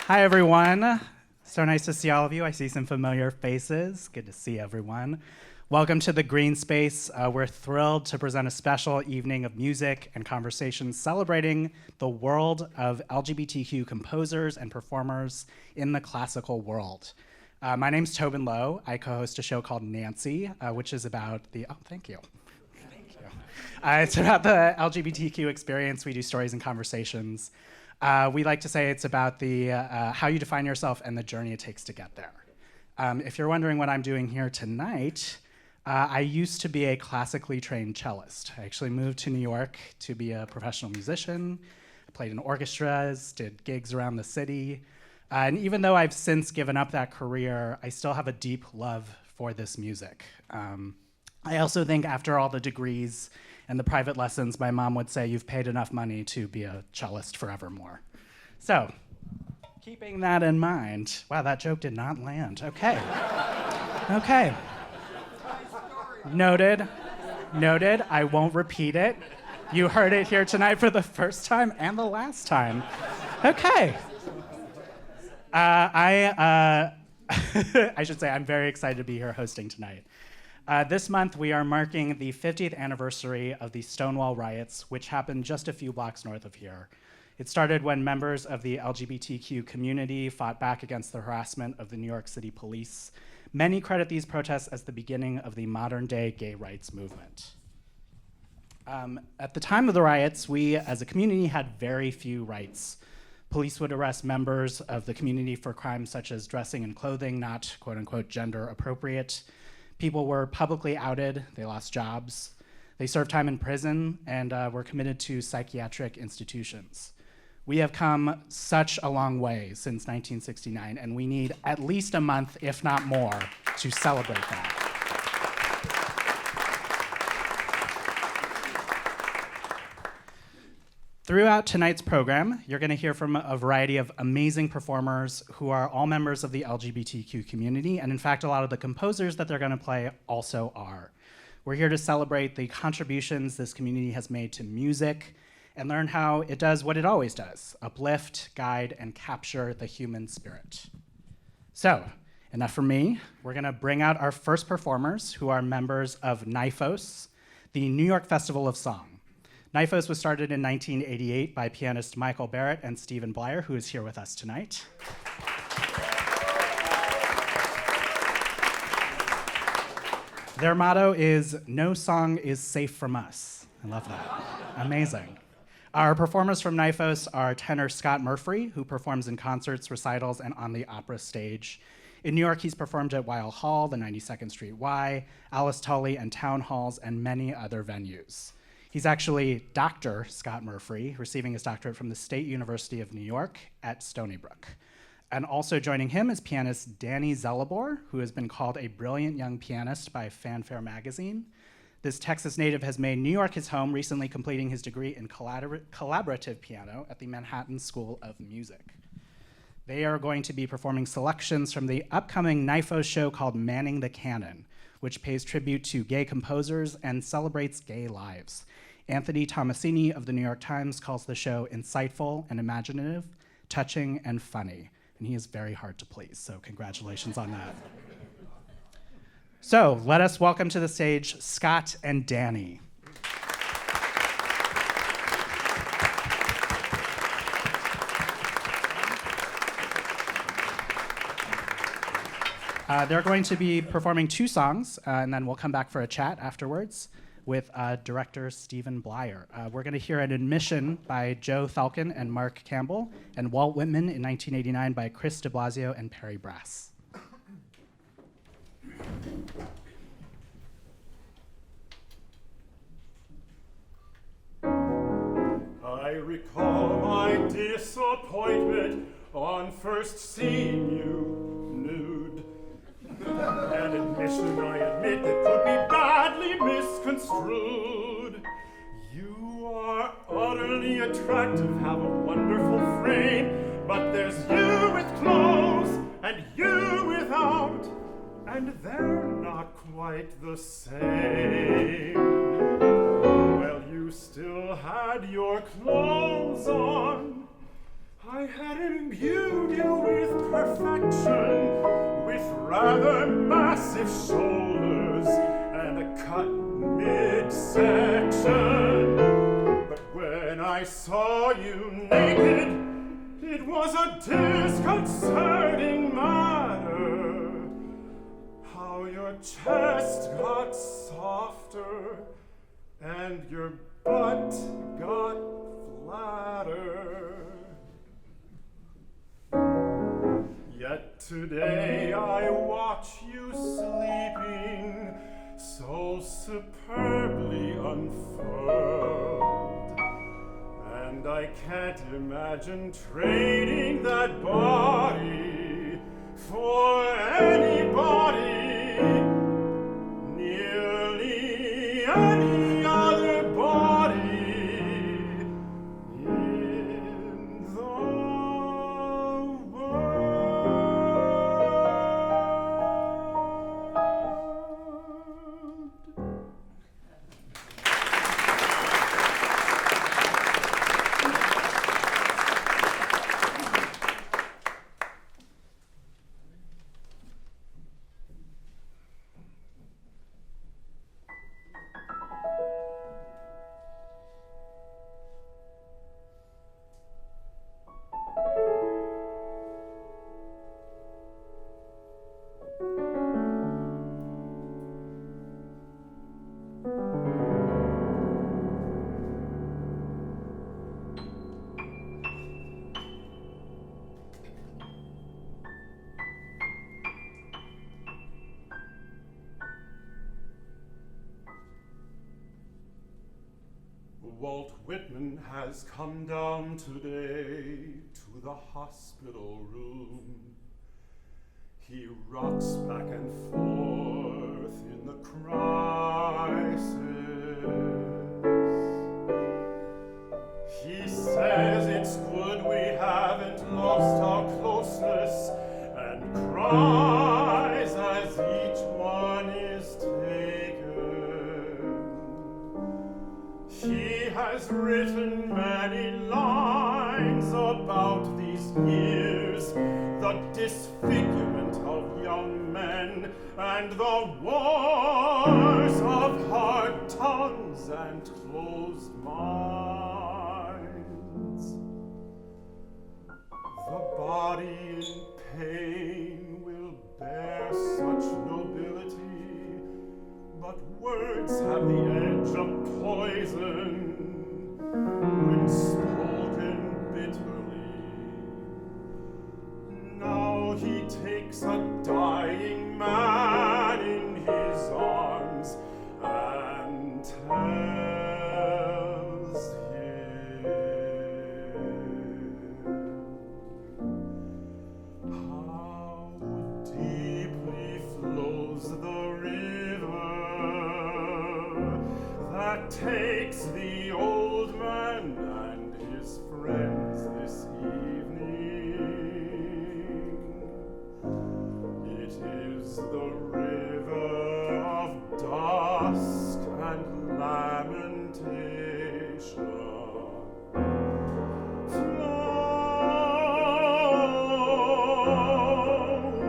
Hi, everyone. So nice to see all of you. I see some familiar faces. Good to see everyone. Welcome to the Green Space. We're thrilled to present a special evening of music and conversations celebrating the world of LGBTQ composers and performers in the classical world. My name's Tobin Low. I co-host a show called Nancy, which is about the, thank you. It's about the LGBTQ experience. We do stories and conversations. We like to say it's about the how you define yourself and the journey it takes to get there. If you're wondering what I'm doing here tonight, I used to be a classically trained cellist. I actually moved to New York to be a professional musician. I played in orchestras, did gigs around the city. And even though I've since given up that career, I still have a deep love for this music. I also think after all the degrees and the private lessons, my mom would say, you've paid enough money to be a cellist forevermore. So, keeping that in mind, wow, that joke did not land. Okay. Okay. Noted. I won't repeat it. You heard it here tonight for the first time and the last time. Okay. I should say I'm very excited to be here hosting tonight. This month, we are marking the 50th anniversary of the Stonewall riots, which happened just a few blocks north of here. It started when members of the LGBTQ community fought back against the harassment of the New York City police. Many credit these protests as the beginning of the modern-day gay rights movement. At the time of the riots, we as a community had very few rights. Police would arrest members of the community for crimes such as dressing in clothing not, quote-unquote, gender appropriate. People were publicly outed, they lost jobs, they served time in prison, and were committed to psychiatric institutions. We have come such a long way since 1969, and we need at least a month, if not more, to celebrate that. Throughout tonight's program, you're going to hear from a variety of amazing performers who are all members of the LGBTQ community, and in fact, a lot of the composers that they're going to play also are. We're here to celebrate the contributions this community has made to music and learn how it does what it always does, uplift, guide, and capture the human spirit. So, enough from me. We're going to bring out our first performers, who are members of NYFOS, the New York Festival of Song. NYFOS was started in 1988 by pianist Michael Barrett and Steven Blier, who is here with us tonight. Their motto is, "No song is safe from us." I love that. Amazing. Our performers from NYFOS are tenor Scott Murphree, who performs in concerts, recitals, and on the opera stage. In New York, he's performed at Weill Hall, the 92nd Street Y, Alice Tully and Town Halls, and many other venues. He's actually Dr. Scott Murphree, receiving his doctorate from the State University of New York at Stony Brook. And also joining him is pianist Danny Zellebor, who has been called a brilliant young pianist by Fanfare magazine. This Texas native has made New York his home, recently completing his degree in collaborative piano at the Manhattan School of Music. They are going to be performing selections from the upcoming NYFOS show called Manning the Canon, which pays tribute to gay composers and celebrates gay lives. Anthony Tomasini of the New York Times calls the show insightful and imaginative, touching and funny. And he is very hard to please, so congratulations on that. So let us welcome to the stage Scott and Danny. They're going to be performing two songs, and then we'll come back for a chat afterwards with director Steven Blier. We're going to hear an admission by Joe Thalkin and Mark Campbell, and Walt Whitman in 1989 by Chris de Blasio and Perry Brass. I recall my disappointment on first seeing you nude. An admission, I admit, that could be badly misconstrued. You are utterly attractive, have a wonderful frame, but there's you with clothes and you without, and they're not quite the same. Well, you still had your your clothes on. I had imbued you with perfection, with rather massive shoulders and a cut midsection. But when I saw you naked, it was a disconcerting matter how your chest got softer and your butt got flatter. Yet today I watch you sleeping so superbly unfurled, and I can't imagine trading that body for anybody, nearly any other body in the Walt Whitman has come down today to the hospital room. He rocks back and forth in the crisis. He says it's good we haven't lost our closeness, and cries as each one is taken. He has written many lines about these years, the disfigurement of young men, and the wars of hard tongues and closed minds. The body in pain will bear such nobility, but words have the edge of poison when spoken bitterly. Now he takes a dying man in his arms and tells him how deeply flows the river that takes the old man and his friends this evening. It is the river of dusk and lamentation. Flow,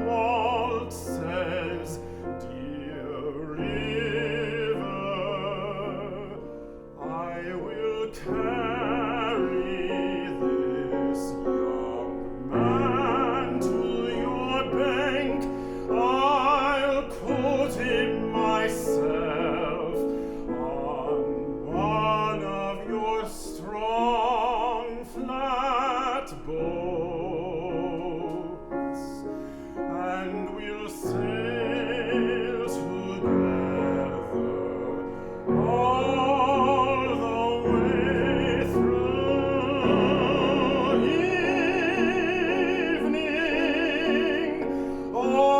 Walt says, dear river, I will carry this young man to your bank. I'll put him myself on one of your strong flat boats, and we'll sail together all the way through evening, all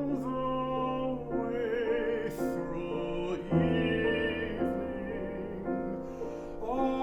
the way through evening, all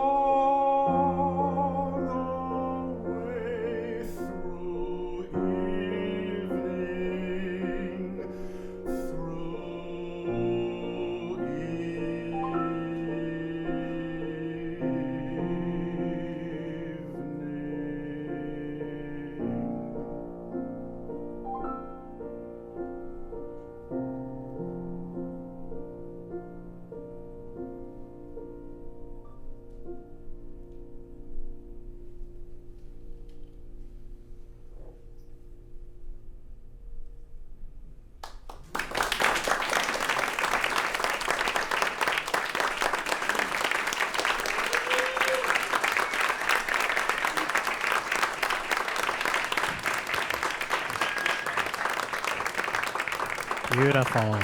Beautiful.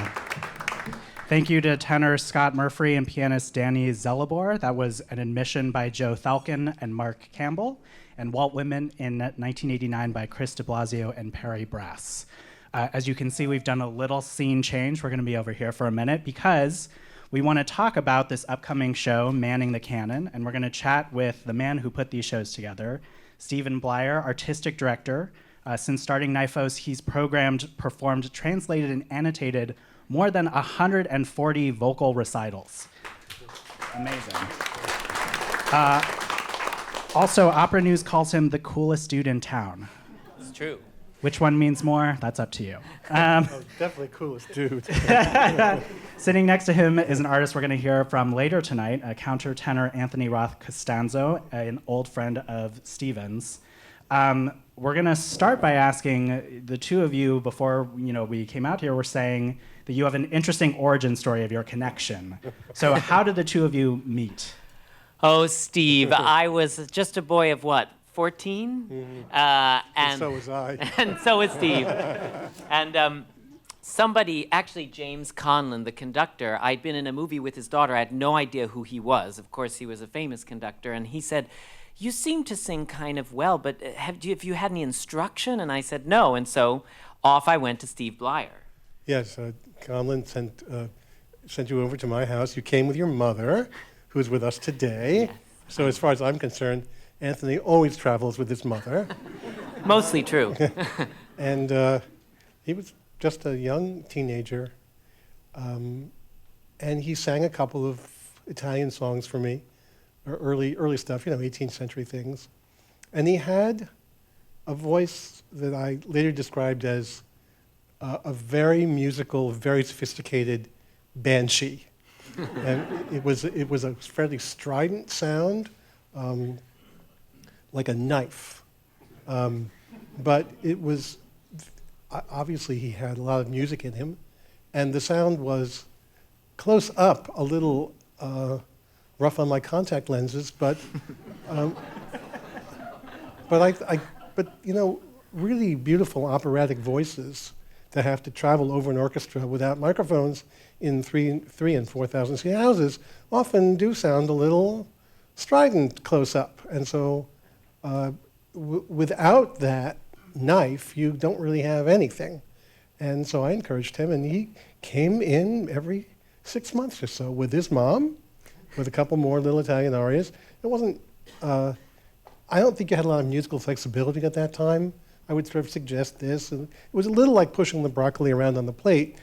Thank you to tenor Scott Murphree and pianist Danny Zellabor. That was an admission by Joe Thalkin and Mark Campbell, and Walt Whitman in 1989 by Chris de Blasio and Perry Brass. As you can see, we've done a little scene change. We're going to be over here for a minute because we want to talk about this upcoming show, Manning the Canon, and we're going to chat with the man who put these shows together, Steven Blier, artistic director. Since starting NYFOS, he's programmed, performed, translated, and annotated more than 140 vocal recitals. Amazing. Also, Opera News calls him the coolest dude in town. It's true. Which one means more? That's up to you. Definitely coolest dude. Sitting next to him is an artist we're going to hear from later tonight, countertenor Anthony Roth Costanzo, an old friend of Steven's. We're going to start by asking the two of you, before we came out here, were saying that you have an interesting origin story of your connection. So how did the two of you meet? Oh, Steve, I was just a boy of what, 14? Mm-hmm. And so was I. And so was Steve. And somebody, actually James Conlon, the conductor, I'd been in a movie with his daughter. I had no idea who he was. Of course, he was a famous conductor. And he said, "You seem to sing kind of well, but have you had any instruction?" And I said, "No." And so off I went to Steve Blier. Yes, Conlon sent you over to my house. You came with your mother, who is with us today. Yes. So as far as I'm concerned, Anthony always travels with his mother. Mostly true. And he was just a young teenager. And he sang a couple of Italian songs for me, or early stuff, 18th century things. And he had a voice that I later described as a very musical, very sophisticated banshee. And it was a fairly strident sound, like a knife. But it was, obviously he had a lot of music in him, and the sound was close up, a little rough on my contact lenses, but really beautiful operatic voices that have to travel over an orchestra without microphones in 3,000 and 4,000 seat houses often do sound a little strident close up. And so without that knife, you don't really have anything. And so I encouraged him, and he came in every 6 months or so with his mom, with a couple more little Italian arias. It wasn't, I don't think you had a lot of musical flexibility at that time. I would sort of suggest this. And it was a little like pushing the broccoli around on the plate,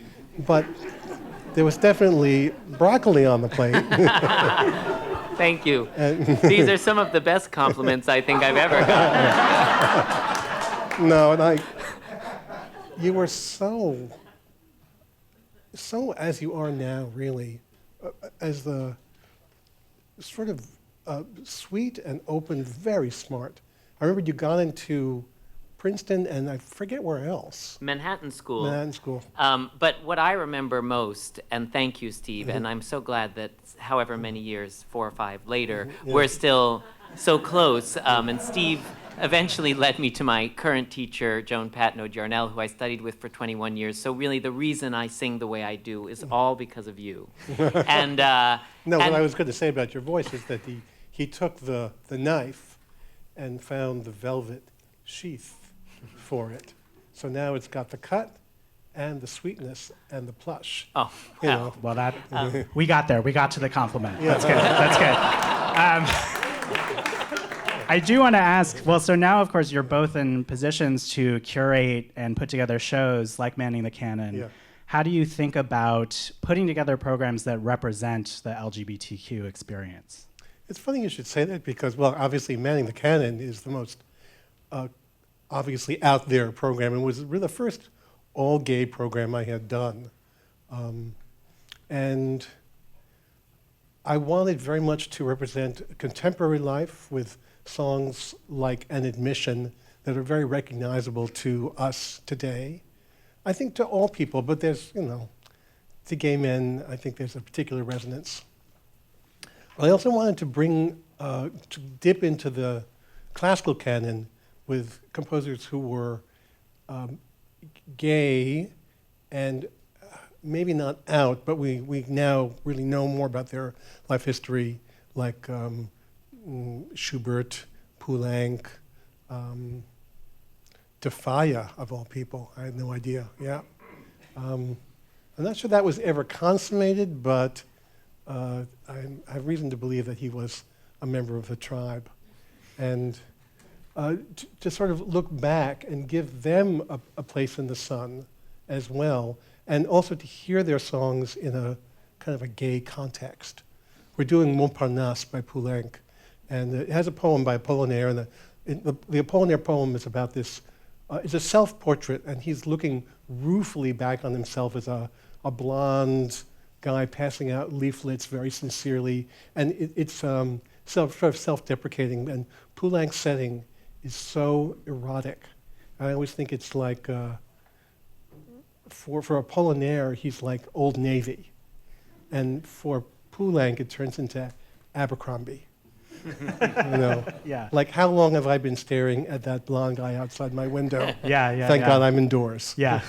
but there was definitely broccoli on the plate. Thank you. These are some of the best compliments I think I've ever gotten. No, and you were so as you are now, really, as the sort of sweet and open, very smart. I remember you got into Princeton, and I forget where else. Manhattan School. Manhattan School. But what I remember most, and thank you, Steve, and I'm so glad that however many years, 4 or 5 later, we're still so close. And Steve eventually led me to my current teacher, Joan Patno Jarnell, who I studied with for 21 years. So really the reason I sing the way I do is all because of you. And No, what I was going to say about your voice is that he took the knife and found the velvet sheath for it. So now it's got the cut and the sweetness and the plush. Oh, You know. Well, that we got there. We got to the compliment. Yeah. That's good. That's good. I do want to ask, well, so now, of course, you're both in positions to curate and put together shows like Manning the Canon. Yeah. How do you think about putting together programs that represent the LGBTQ experience? It's funny you should say that because, well, obviously Manning the Canon is the most obviously out there program, and was really the first all-gay program I had done. And I wanted very much to represent contemporary life with songs like An Admission that are very recognizable to us today. I think to all people, but there's, to gay men, I think there's a particular resonance. I also wanted to to dip into the classical canon with composers who were gay and maybe not out, but we now really know more about their life history, like Schubert, Poulenc, Defaya, of all people. I had no idea, yeah. I'm not sure that was ever consummated, but I have reason to believe that he was a member of the tribe. And to sort of look back and give them a place in the sun as well, and also to hear their songs in a kind of a gay context. We're doing Montparnasse by Poulenc, and it has a poem by Apollinaire, and the Apollinaire poem is about this, it's a self-portrait, and he's looking ruefully back on himself as a blonde guy passing out leaflets very sincerely, and it's sort of self-deprecating, and Poulenc's setting is so erotic. I always think it's like, for Apollinaire, he's like Old Navy, and for Poulenc, it turns into Abercrombie. You know, Yeah. like how long have I been staring at that blonde guy outside my window? Yeah. Thank God I'm indoors. Yeah.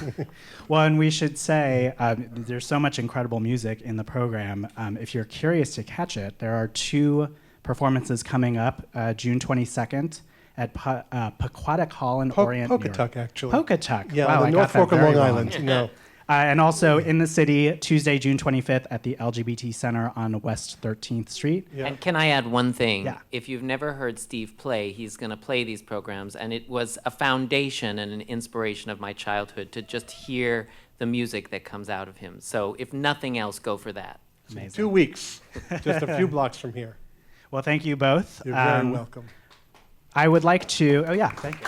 Well, and we should say there's so much incredible music in the program. If you're curious to catch it, there are 2 performances coming up June 22nd at Pequottuck Hall in Orient, New York. Pocatuck, actually. Pocatuck. Yeah, wow, on I the got North that Fork of very Long wrong. Island. No. And also in the city, Tuesday, June 25th at the LGBT Center on West 13th Street. Yeah. And can I add one thing? Yeah. If you've never heard Steve play, he's going to play these programs, and it was a foundation and an inspiration of my childhood to just hear the music that comes out of him. So if nothing else, go for that. Amazing. 2 weeks, just a few blocks from here. Well, thank you both. You're very welcome. I would like to, thank you.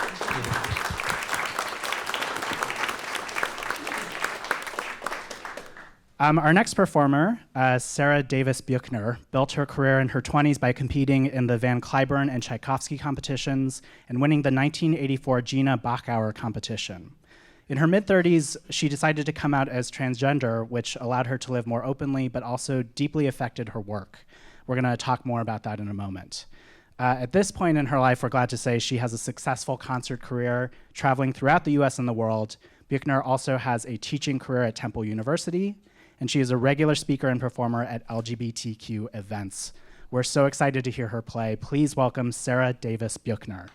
Our next performer, Sara Davis Buechner, built her career in her 20s by competing in the Van Cliburn and Tchaikovsky competitions and winning the 1984 Gina Bachauer competition. In her mid-30s, she decided to come out as transgender, which allowed her to live more openly, but also deeply affected her work. We're going to talk more about that in a moment. At this point in her life, we're glad to say she has a successful concert career, traveling throughout the US and the world. Buechner also has a teaching career at Temple University, and she is a regular speaker and performer at LGBTQ events. We're so excited to hear her play. Please welcome Sara Davis Buechner.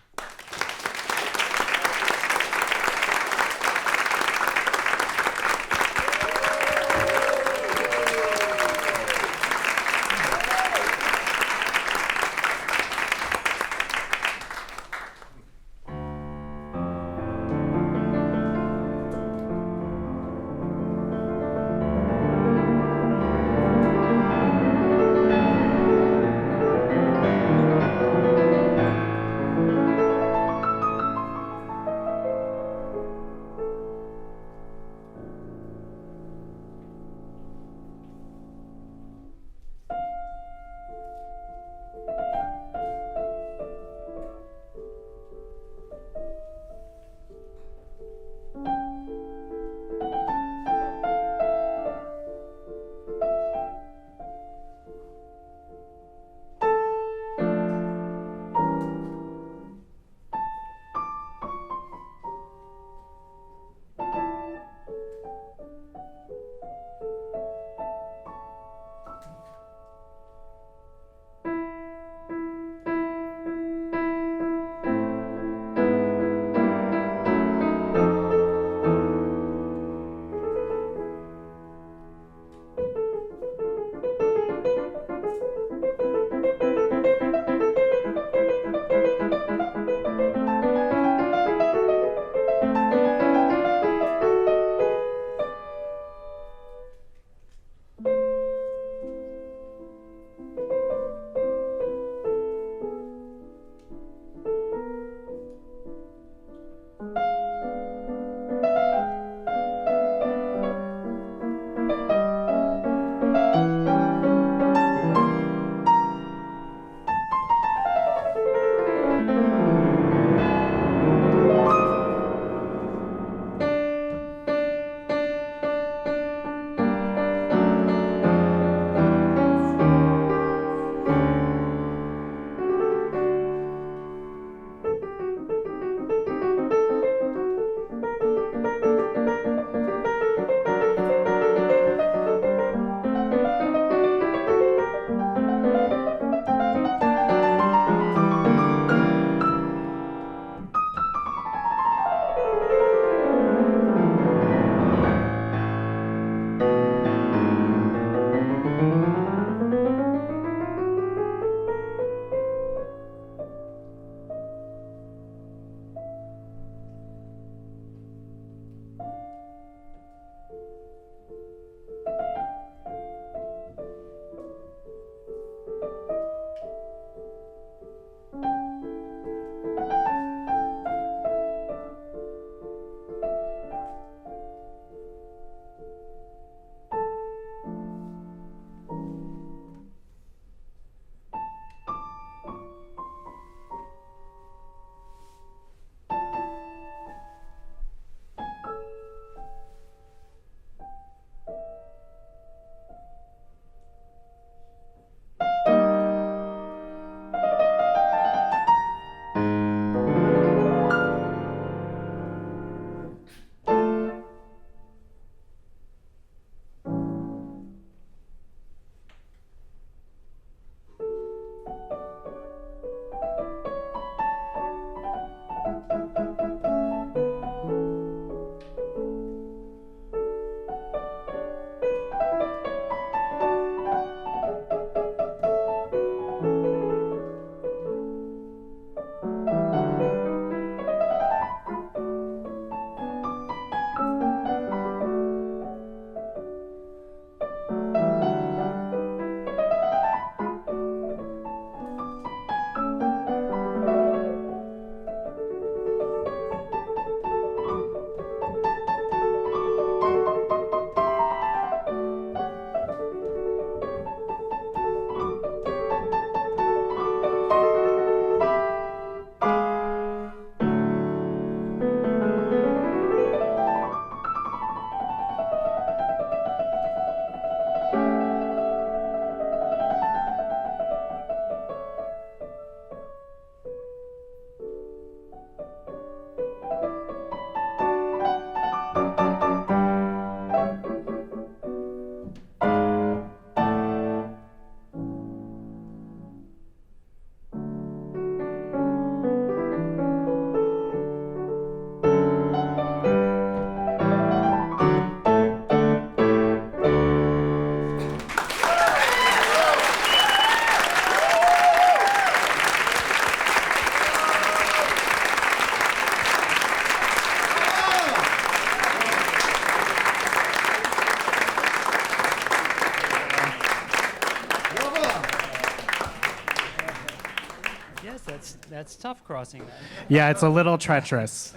Yes, that's tough crossing that. Yeah, it's a little treacherous.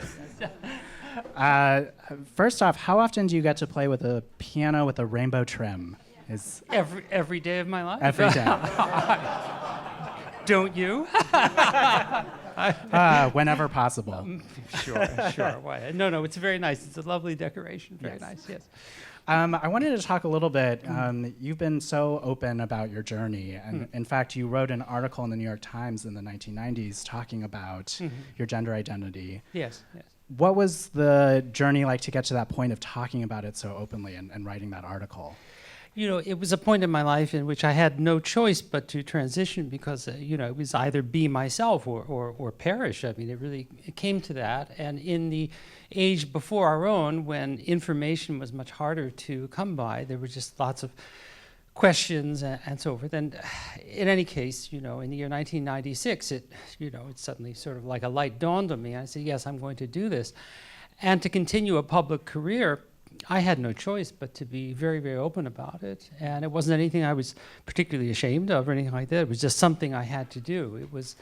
First off, how often do you get to play with a piano with a rainbow trim? Is Every day of my life. every day. Don't you? Whenever possible. Sure. Why? No, it's very nice. It's a lovely decoration. Very nice, yes. I wanted to talk a little bit. You've been so open about your journey. And in fact, you wrote an article in the New York Times in the 1990s talking about your gender identity. Yes. What was the journey like to get to that point of talking about it so openly and writing that article? You know, it was a point in my life in which I had no choice but to transition because, it was either be myself or perish. I mean, it came to that. And in the age before our own, when information was much harder to come by, there were just lots of questions and so forth. And in any case, in the year 1996, it suddenly sort of like a light dawned on me. I said, yes, I'm going to do this. And to continue a public career, I had no choice but to be very, very open about it. And it wasn't anything I was particularly ashamed of or anything like that. It was just something I had to do. It was,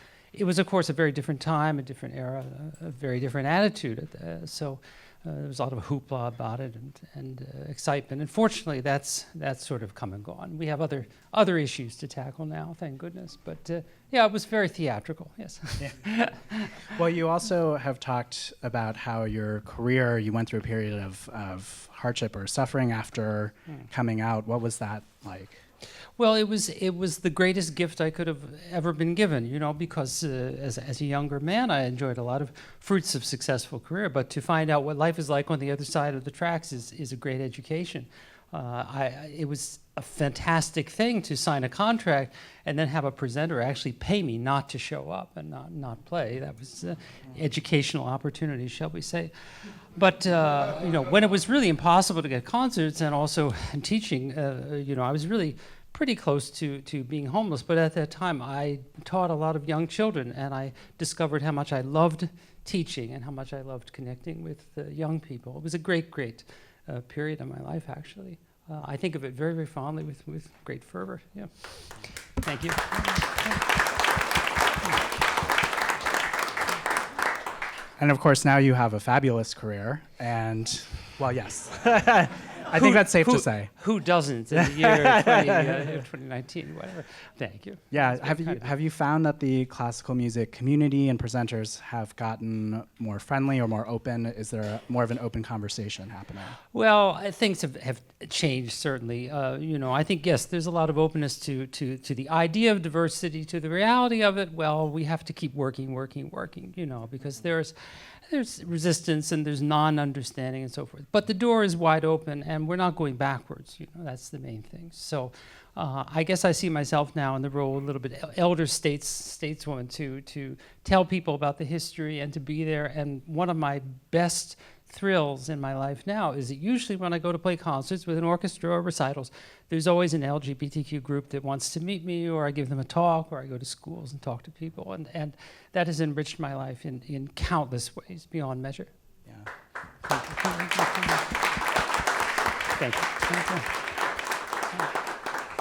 of course, a very different time, a different era, a very different attitude. So there was a lot of hoopla about it and excitement. And fortunately, that's sort of come and gone. We have other issues to tackle now, thank goodness. But it was very theatrical, yes. Yeah. Well, you also have talked about how your career, you went through a period of hardship or suffering after coming out. What was that like? Well, it was the greatest gift I could have ever been given, because as a younger man, I enjoyed a lot of fruits of successful career. But to find out what life is like on the other side of the tracks is a great education. It was a fantastic thing to sign a contract and then have a presenter actually pay me not to show up and not play. That was an educational opportunity, shall we say. But, when it was really impossible to get concerts and also teaching, I was really pretty close to being homeless. But at that time, I taught a lot of young children, and I discovered how much I loved teaching and how much I loved connecting with young people. It was a great period in my life, actually. I think of it very, very fondly with great fervor. Yeah. Thank you. And of course, now you have a fabulous career. And, well, yes. I think that's safe to say. Who doesn't in the year 2019, whatever. Thank you. Yeah, have you found that the classical music community and presenters have gotten more friendly or more open? Is there more of an open conversation happening? Well, things have changed, certainly. I think, yes, there's a lot of openness to the idea of diversity, to the reality of it. Well, we have to keep working, because there's resistance and there's non-understanding and so forth. But the door is wide open and we're not going backwards. That's the main thing. So I guess I see myself now in the role a little bit elder stateswoman to tell people about the history and to be there. And one of my best thrills in my life now is that usually when I go to play concerts with an orchestra or recitals, there's always an LGBTQ group that wants to meet me, or I give them a talk, or I go to schools and talk to people. And that has enriched my life in countless ways, beyond measure. Yeah. Thank you.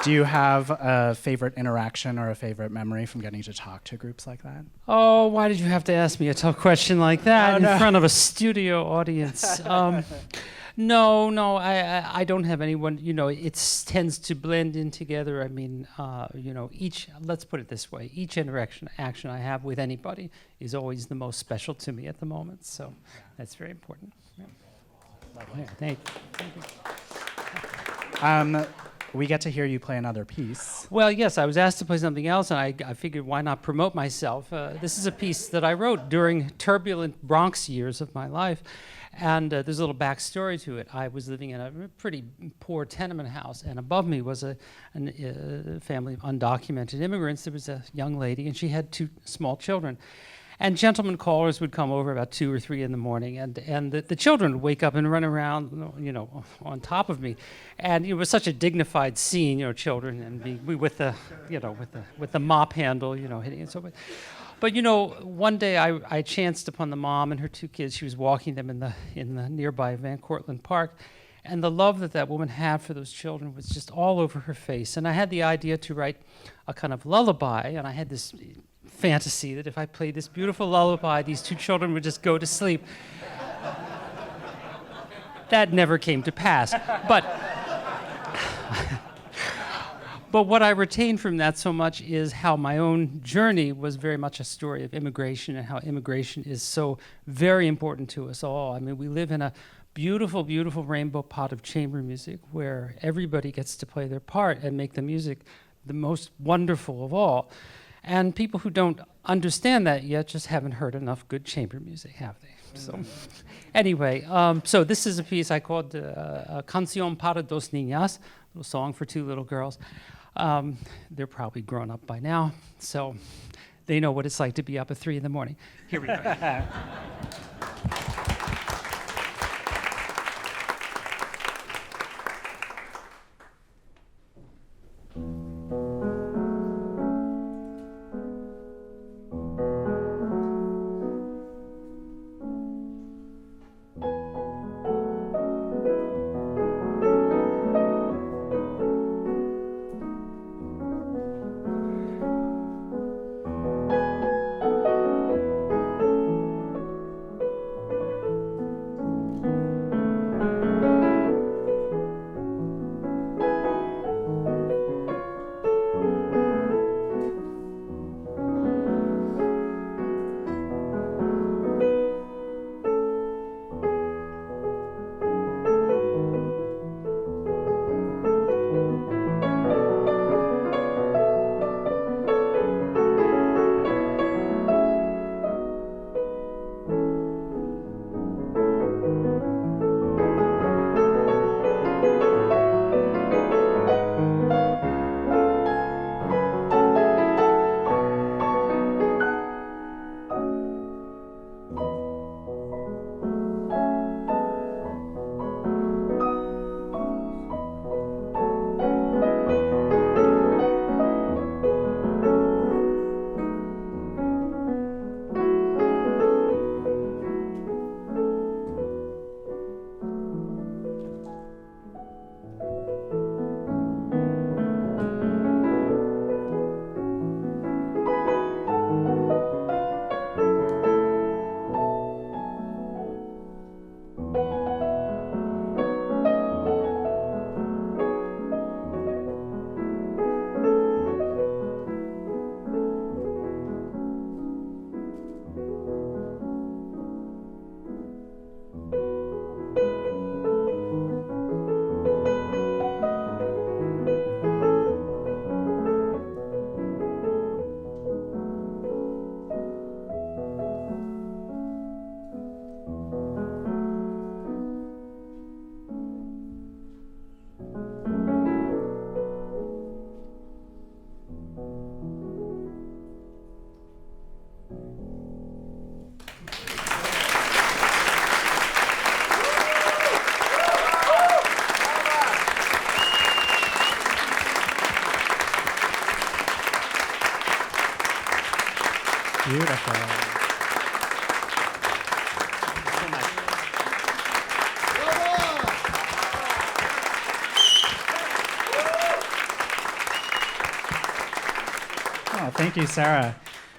Do you have a favorite interaction or a favorite memory from getting to talk to groups like that? Oh, why did you have to ask me a tough question like that in front of a studio audience? No, I don't have anyone. It tends to blend in together. I mean, let's put it this way: each interaction I have with anybody is always the most special to me at the moment. So that's very important. Yeah. Yeah, thank you. We get to hear you play another piece. Well, yes, I was asked to play something else, and I figured why not promote myself. This is a piece that I wrote during turbulent Bronx years of my life, and there's a little backstory to it. I was living in a pretty poor tenement house, and above me was a family of undocumented immigrants. There was a young lady, and she had 2 small children. And gentlemen callers would come over about 2 or 3 in the morning, and the children would wake up and run around, on top of me, and it was such a dignified scene, children and we with the mop handle, hitting and so forth. But one day I chanced upon the mom and her 2 kids. She was walking them in the nearby Van Cortlandt Park, and the love that woman had for those children was just all over her face. And I had the idea to write a kind of lullaby, and I had this fantasy that if I played this beautiful lullaby, these two children would just go to sleep. That never came to pass. But what I retained from that so much is how my own journey was very much a story of immigration and how immigration is so very important to us all. I mean, we live in a beautiful, beautiful rainbow pot of chamber music where everybody gets to play their part and make the music the most wonderful of all. And people who don't understand that yet just haven't heard enough good chamber music, have they? So anyway, so this is a piece I called Cancin para dos niñas, a little song for two little girls. They're probably grown up by now, so they know what it's like to be up at 3 a.m. Here we go. Beautiful. Oh, thank you, Sara.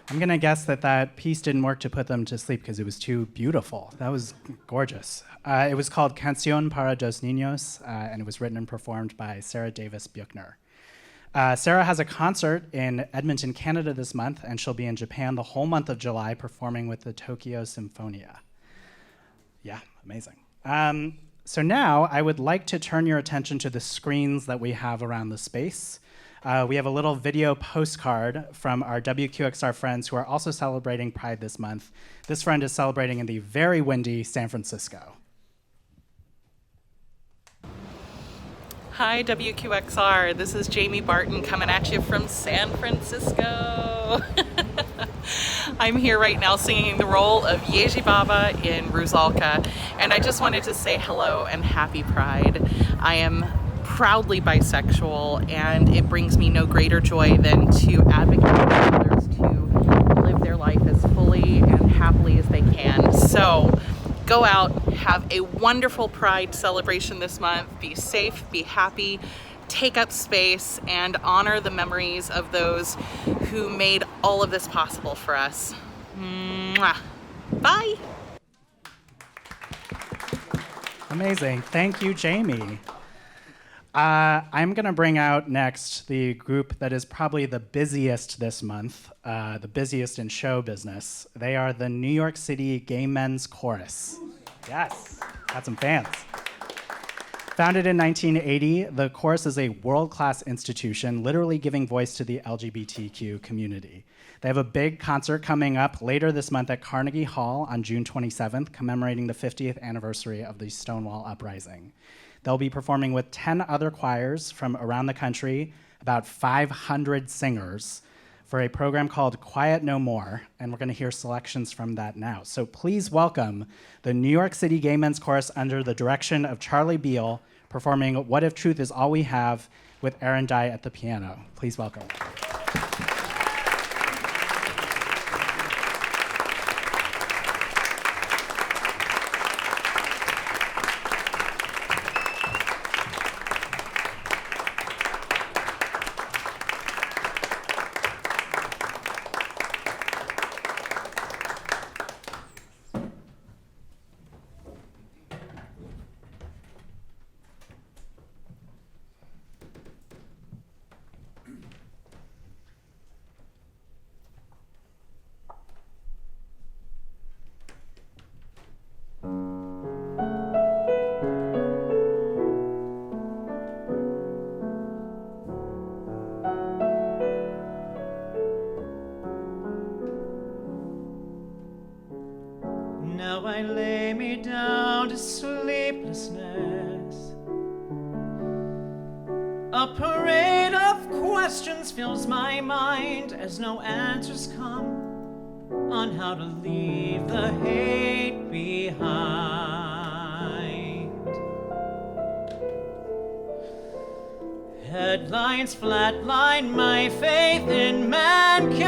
I'm going to guess that piece didn't work to put them to sleep because it was too beautiful. That was gorgeous. It was called Cancin para dos niños, and it was written and performed by Sara Davis Buechner. Sara has a concert in Edmonton, Canada this month, and she'll be in Japan the whole month of July performing with the Tokyo Symphonia. Yeah, amazing. So now I would like to turn your attention to the screens that we have around the space. We have a little video postcard from our WQXR friends who are also celebrating Pride this month. This friend is celebrating in the very windy San Francisco. Hi, WQXR. This is Jamie Barton coming at you from San Francisco. I'm here right now singing the role of Yeji Baba in Rusalka, and I just wanted to say hello and happy Pride. I am proudly bisexual, and it brings me no greater joy than to advocate for others to live their life as fully and happily as they can. So go out, have a wonderful Pride celebration this month. Be safe, be happy, take up space and honor the memories of those who made all of this possible for us. Mwah. Bye. Amazing. Thank you, Jamie. I'm going to bring out next the group that is probably the busiest this month, the busiest in show business. They are the New York City Gay Men's Chorus. Yes, got some fans. Founded in 1980, the Chorus is a world-class institution, literally giving voice to the LGBTQ community. They have a big concert coming up later this month at Carnegie Hall on June 27th, commemorating the 50th anniversary of the Stonewall Uprising. They'll be performing with 10 other choirs from around the country, about 500 singers, for a program called Quiet No More, and we're going to hear selections from that now. So please welcome the New York City Gay Men's Chorus under the direction of Charlie Beal, performing What If Truth Is All We Have with Aaron Dye at the piano. Please welcome. Now I lay me down to sleeplessness. A parade of questions fills my mind as no answers come on how to leave the hate behind. Headlines flatline my faith in mankind.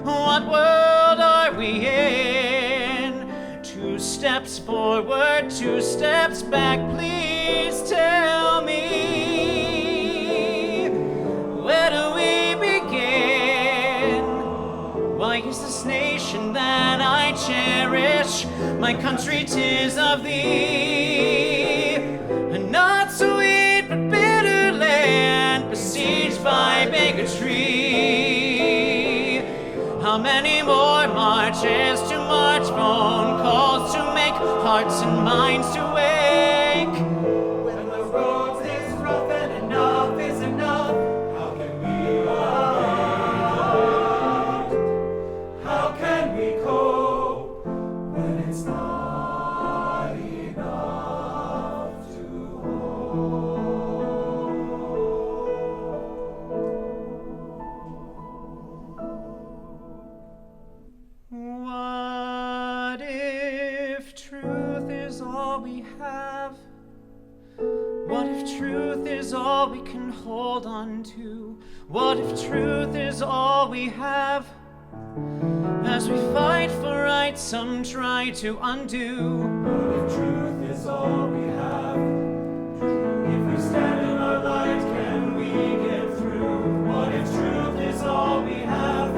What world are we in? 2 steps forward, 2 steps back, please tell me. Where do we begin? Why is this nation that I cherish my country 'tis of thee? A not sweet but bitter land besieged by bigotry. How many more marches to march, phone calls to make, hearts and minds to wake? When the road is rough and enough is enough, how can we ride? How can we cope when it's not enough to hold? What if truth is all we have? What if truth is all we can hold on to? What if truth is all we have? As we fight for right, some try to undo. What if truth is all we have? If we stand in our light, can we get through? What if truth is all we have?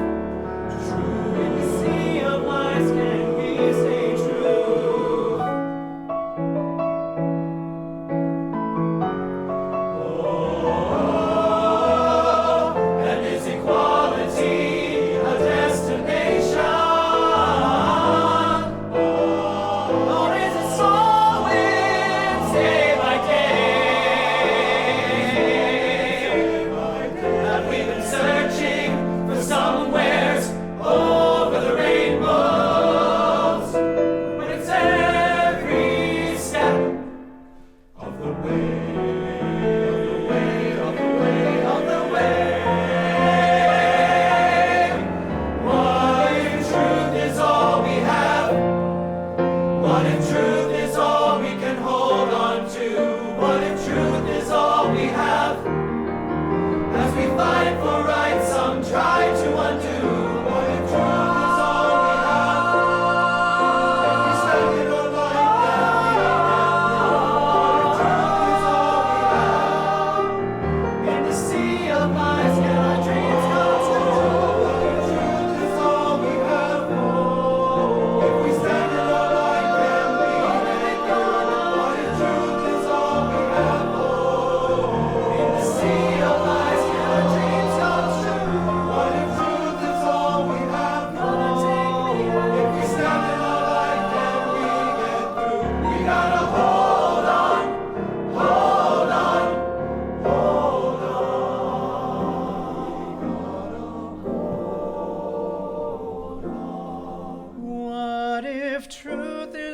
True in the sea of lies, can we stay true? Oh, and is equality a destination? Or is it so insane?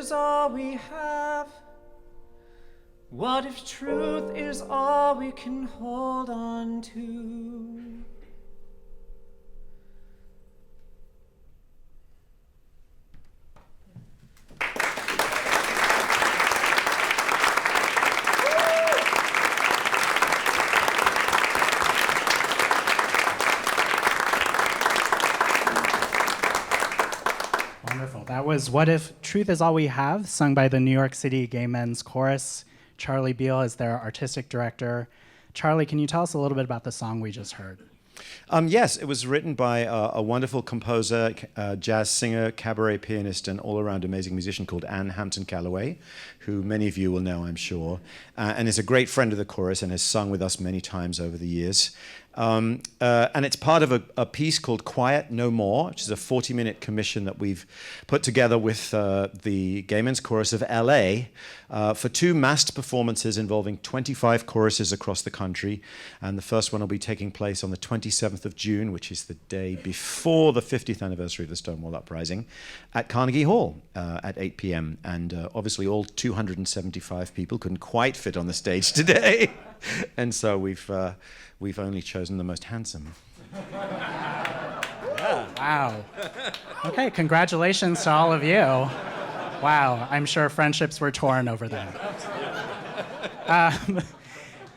is all we have? What if truth is all we can hold on to? Wonderful. That was What If Truth Is All We Have, sung by the New York City Gay Men's Chorus. Charlie Beal is their artistic director. Charlie, can you tell us a little bit about the song we just heard? Yes, it was written by a wonderful composer, jazz singer, cabaret pianist, and all-around amazing musician called Anne Hampton Calloway, who many of you will know, I'm sure, and is a great friend of the chorus and has sung with us many times over the years. And it's part of a piece called Quiet No More, which is a 40-minute commission that we've put together with the Gay Men's Chorus of LA for 2 massed performances involving 25 choruses across the country. And the first one will be taking place on the 27th of June, which is the day before the 50th anniversary of the Stonewall Uprising, at Carnegie Hall at 8 p.m. And obviously all 275 people couldn't quite fit on the stage today. And so we've only chosen the most handsome. Wow. Okay, congratulations to all of you. Wow, I'm sure friendships were torn over that.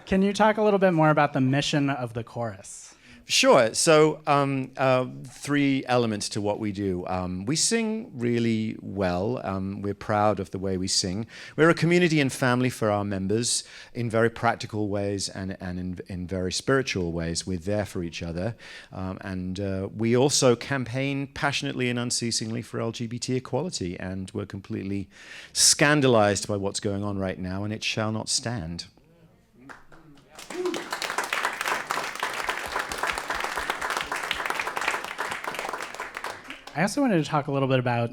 Can you talk a little bit more about the mission of the chorus? Sure. So 3 elements to what we do. We sing really well. We're proud of the way we sing. We're a community and family for our members in very practical ways and in very spiritual ways. We're there for each other. And we also campaign passionately and unceasingly for LGBT equality. And we're completely scandalized by what's going on right now, and it shall not stand. I also wanted to talk a little bit about,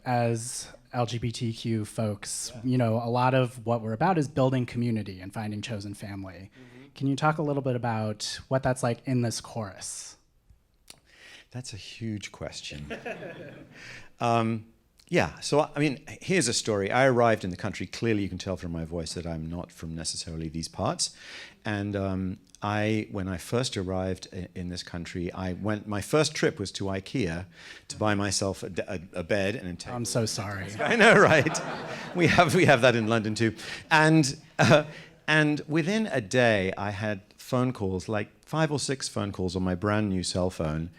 as LGBTQ folks, a lot of what we're about is building community and finding chosen family. Can you talk a little bit about what that's like in this chorus? That's a huge question. Yeah, so I mean, here's a story. I arrived in the country. Clearly, you can tell from my voice that I'm not from necessarily these parts. And when I first arrived in this country, my first trip was to IKEA to buy myself a bed and a table. I'm so sorry. I know, right? We have that in London too. And within a day, I had phone calls, like 5 or 6 phone calls on my brand new cell phone,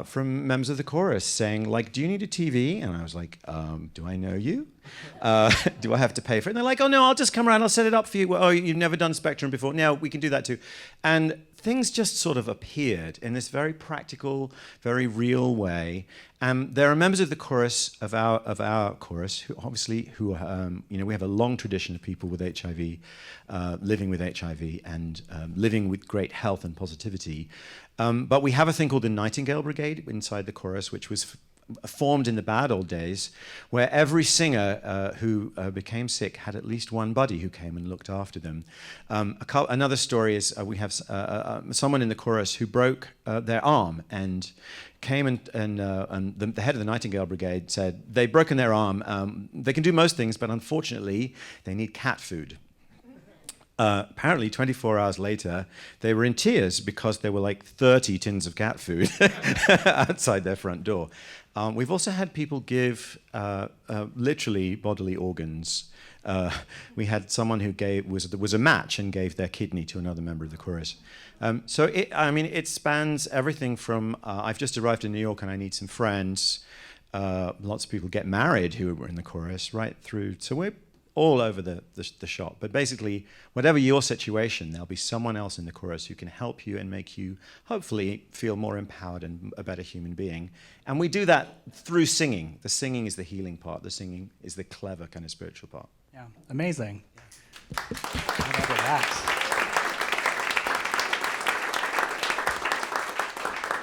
from members of the chorus saying, like, do you need a TV? And I was like, do I know you? Do I have to pay for it? And they're like, oh, no, I'll just come around. I'll set it up for you. Well, oh, you've never done Spectrum before. No, we can do that too. And things just sort of appeared in this very practical, very real way. There are members of the chorus, of our chorus, who obviously, we have a long tradition of people with HIV, living with HIV and living with great health and positivity. But we have a thing called the Nightingale Brigade inside the chorus, which was formed in the bad old days, where every singer who became sick had at least one buddy who came and looked after them. Another story is we have someone in the chorus who broke their arm and came and the head of the Nightingale Brigade said, they've broken their arm. They can do most things, but unfortunately, they need cat food. Apparently, 24 hours later, they were in tears because there were like 30 tins of cat food outside their front door. We've also had people give literally bodily organs. We had someone who was a match and gave their kidney to another member of the chorus. So it spans everything from I've just arrived in New York and I need some friends. Lots of people get married who were in the chorus, right through. So we're all over the shop. But basically, whatever your situation, there'll be someone else in the chorus who can help you and make you, hopefully, feel more empowered and a better human being. And we do that through singing. The singing is the healing part. The singing is the clever kind of spiritual part. Yeah, amazing. How about that?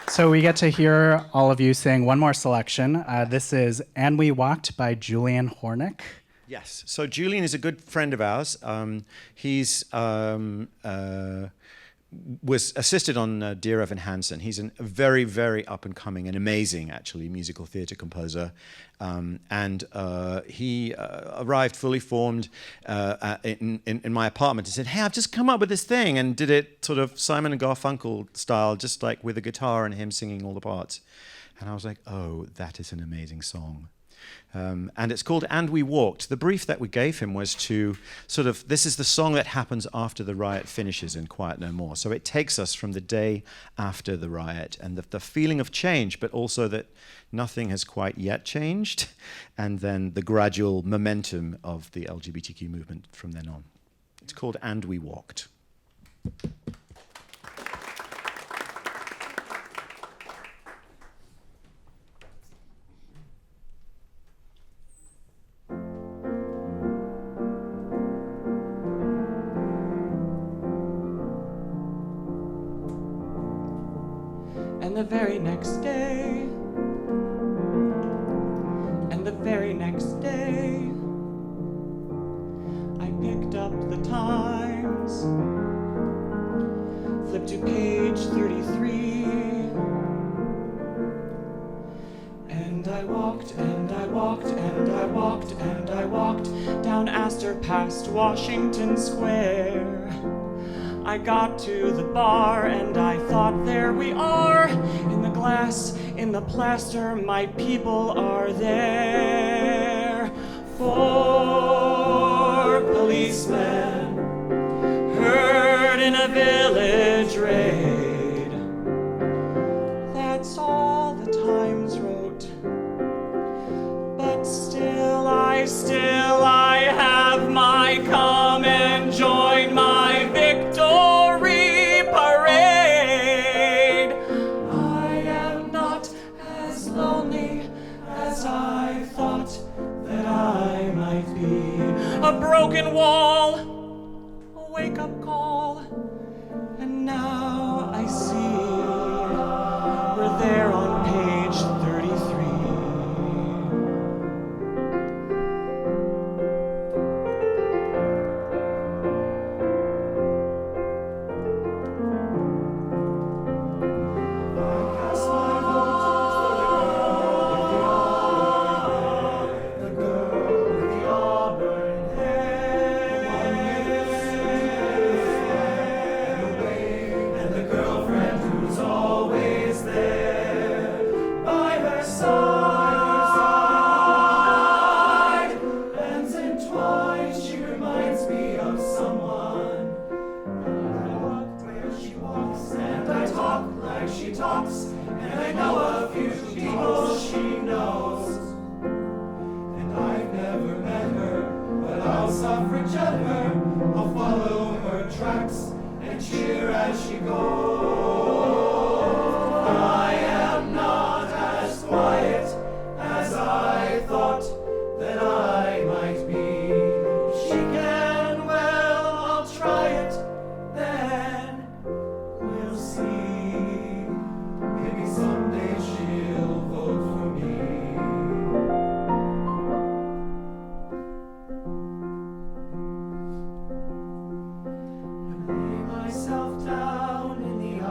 So we get to hear all of you sing one more selection. This is And We Walked by Julian Hornick. Yes. So Julian is a good friend of ours. He's was assisted on Dear Evan Hansen. He's a very, very up-and-coming and amazing, actually, musical theatre composer. And he arrived fully formed in my apartment and said, hey, I've just come up with this thing, and did it sort of Simon and Garfunkel style, just like with a guitar and him singing all the parts. And I was like, oh, that is an amazing song. And it's called And We Walked. The brief that we gave him was to sort of, this is the song that happens after the riot finishes in Quiet No More. So it takes us from the day after the riot and the feeling of change, but also that nothing has quite yet changed, and then the gradual momentum of the LGBTQ movement from then on. It's called And We Walked. And the very next day, and the very next day, I picked up the Times, flipped to page 33, and I walked, and I walked, and I walked, and I walked down Astor past Washington Square. I got to the bar and I thought, there we are, in the glass, in the plaster, my people are there. 4 policemen heard in a village raid. That's all the Times wrote. But still I have my come and join my victory parade. I am not as lonely as I thought that I might be. A broken wall, a wake-up call, and now I see we're there on page 33. Myself down in the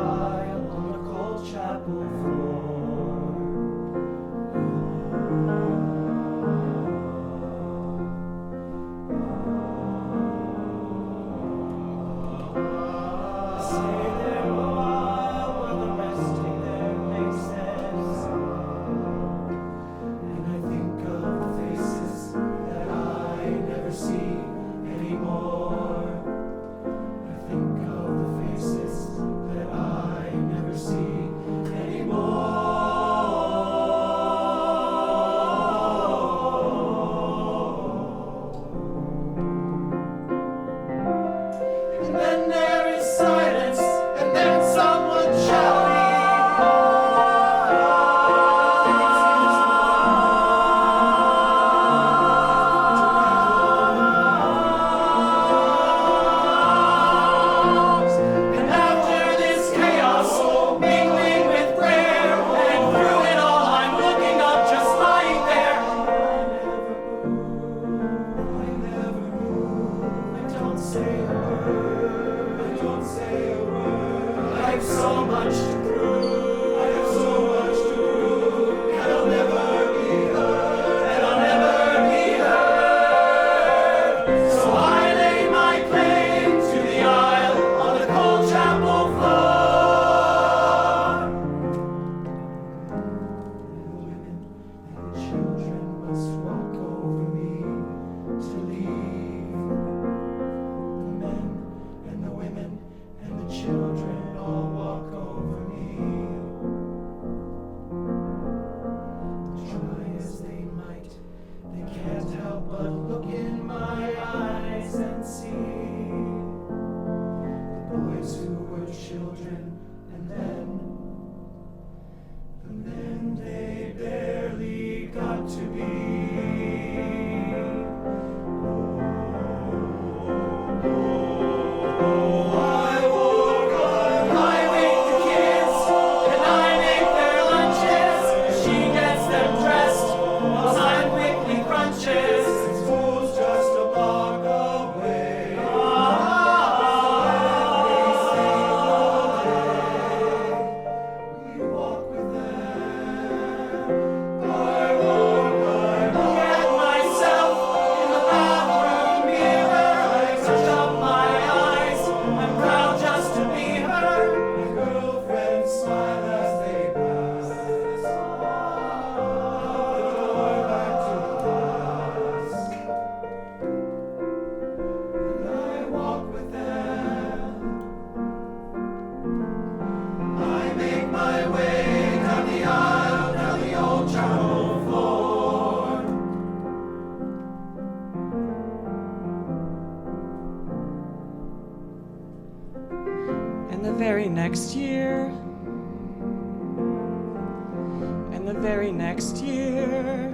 And the very next year,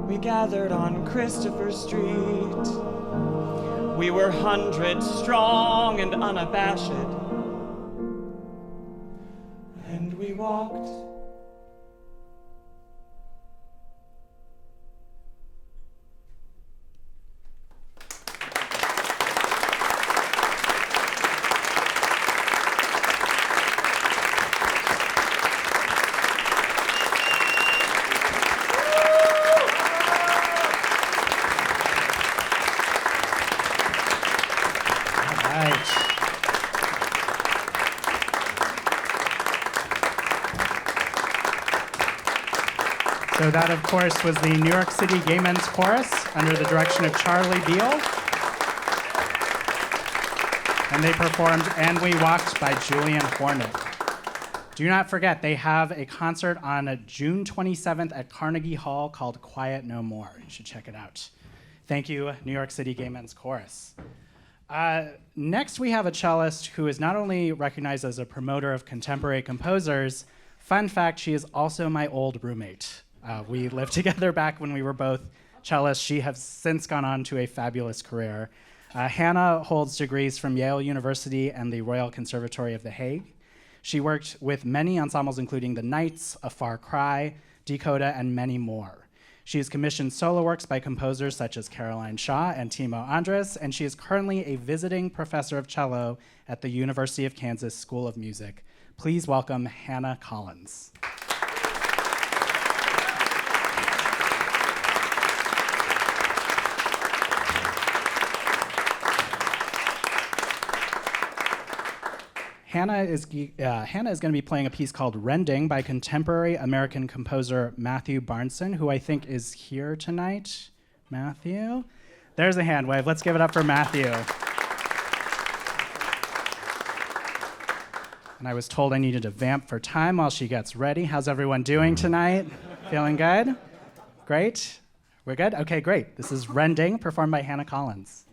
we gathered on Christopher Street. We were 100 strong and unabashed. And we walked. So that, of course, was the New York City Gay Men's Chorus under the direction of Charlie Beale. And they performed And We Walked by Julian Hornet. Do not forget, they have a concert on June 27th at Carnegie Hall called Quiet No More. You should check it out. Thank you, New York City Gay Men's Chorus. Next, we have a cellist who is not only recognized as a promoter of contemporary composers, fun fact, she is also my old roommate. We lived together back when we were both cellists. She has since gone on to a fabulous career. Hannah holds degrees from Yale University and the Royal Conservatory of The Hague. She worked with many ensembles, including The Knights, A Far Cry, Dakota, and many more. She has commissioned solo works by composers such as Caroline Shaw and Timo Andres, and she is currently a visiting professor of cello at the University of Kansas School of Music. Please welcome Hannah Collins. Hannah is going to be playing a piece called Rending by contemporary American composer Matthew Barnson, who I think is here tonight. Matthew? There's a hand wave. Let's give it up for Matthew. And I was told I needed to vamp for time while she gets ready. How's everyone doing tonight? Feeling good? Great? We're good? Okay, great. This is Rending, performed by Hannah Collins.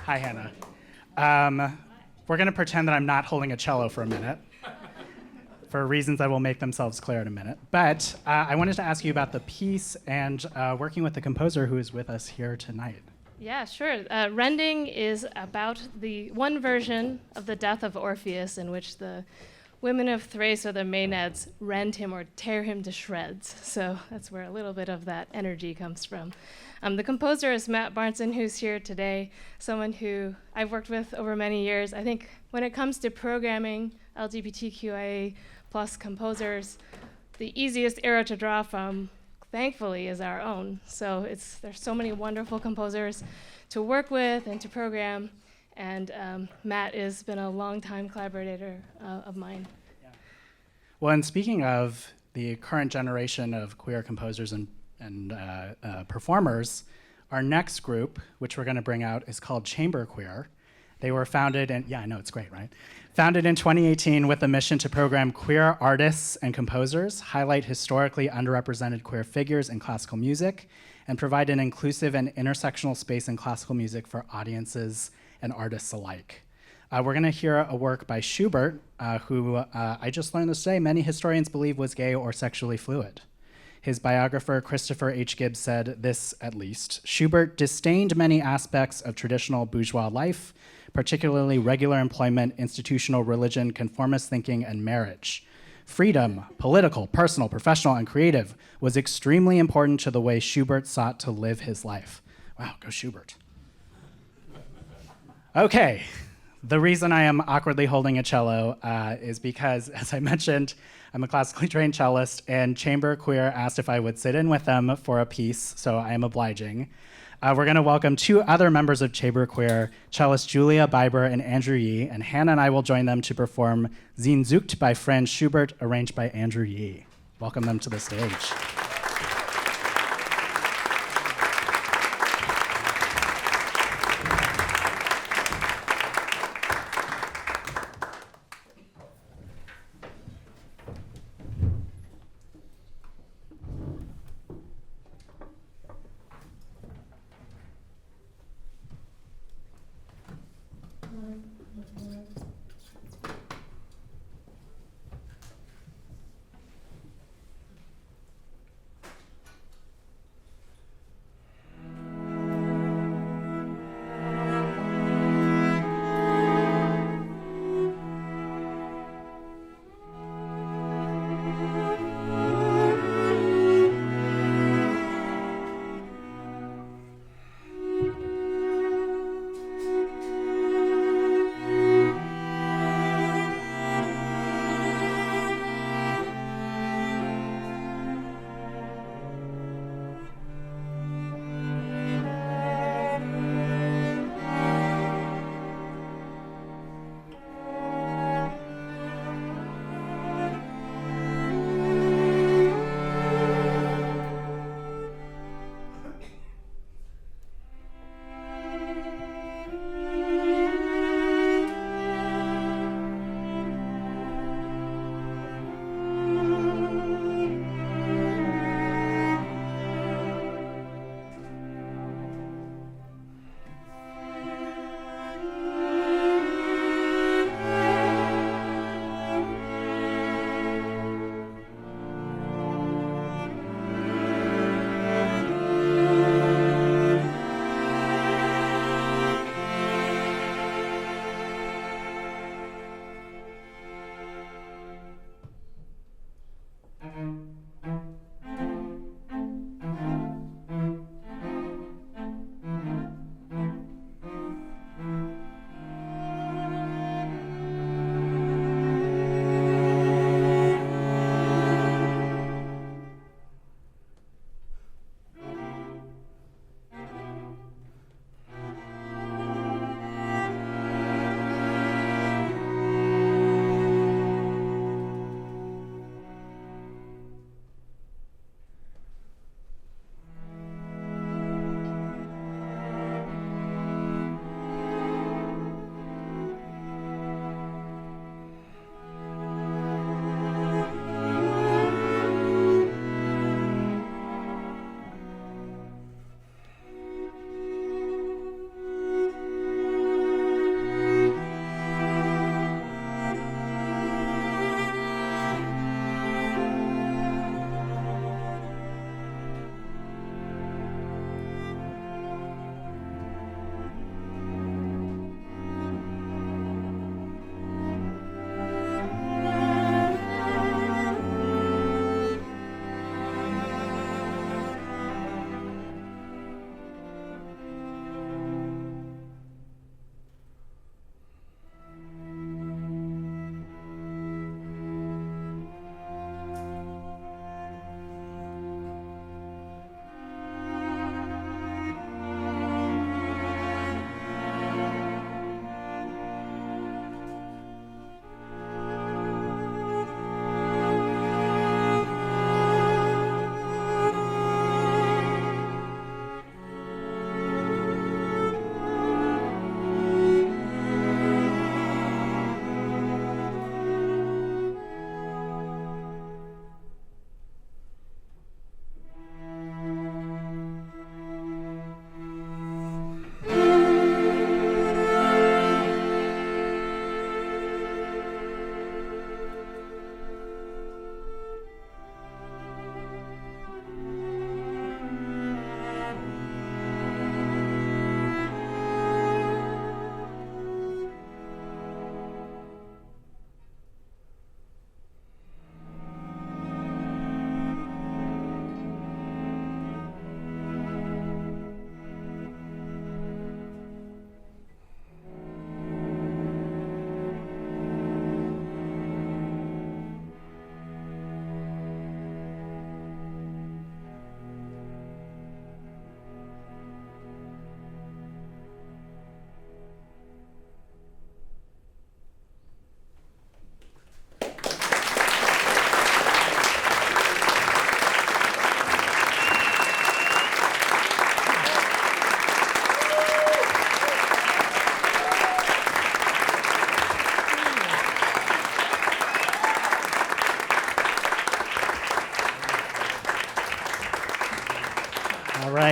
Hi, Hannah. We're going to pretend that I'm not holding a cello for a minute, for reasons that will make themselves clear in a minute. But I wanted to ask you about the piece and working with the composer who is with us here tonight. Yeah, sure. Rending is about the one version of the death of Orpheus in which the women of Thrace or the Maenads rend him or tear him to shreds. So that's where a little bit of that energy comes from. The composer is Matt Barnson, who's here today, someone who I've worked with over many years. I think when it comes to programming LGBTQIA plus composers, the easiest era to draw from, thankfully, is our own. So there's so many wonderful composers to work with and to program, and Matt has been a longtime collaborator of mine. Yeah. Well, and speaking of the current generation of queer composers and performers, our next group, which we're going to bring out, is called ChamberQUEER. They were founded in, yeah, I know, it's great, right? Founded in 2018 with a mission to program queer artists and composers, highlight historically underrepresented queer figures in classical music, and provide an inclusive and intersectional space in classical music for audiences and artists alike. We're going to hear a work by Schubert, who I just learned this day, many historians believe was gay or sexually fluid. His biographer, Christopher H. Gibbs, said this, at least: Schubert disdained many aspects of traditional bourgeois life, particularly regular employment, institutional religion, conformist thinking, and marriage. Freedom, political, personal, professional, and creative, was extremely important to the way Schubert sought to live his life. Wow, go Schubert. Okay, The reason I am awkwardly holding a cello is because, as I mentioned, I'm a classically trained cellist, and ChamberQUEER asked if I would sit in with them for a piece, so I am obliging. We're going to welcome two other members of ChamberQUEER, cellist Julia Biber and Andrew Yee, and Hannah and I will join them to perform Sehnsucht by Franz Schubert, arranged by Andrew Yee. Welcome them to the stage.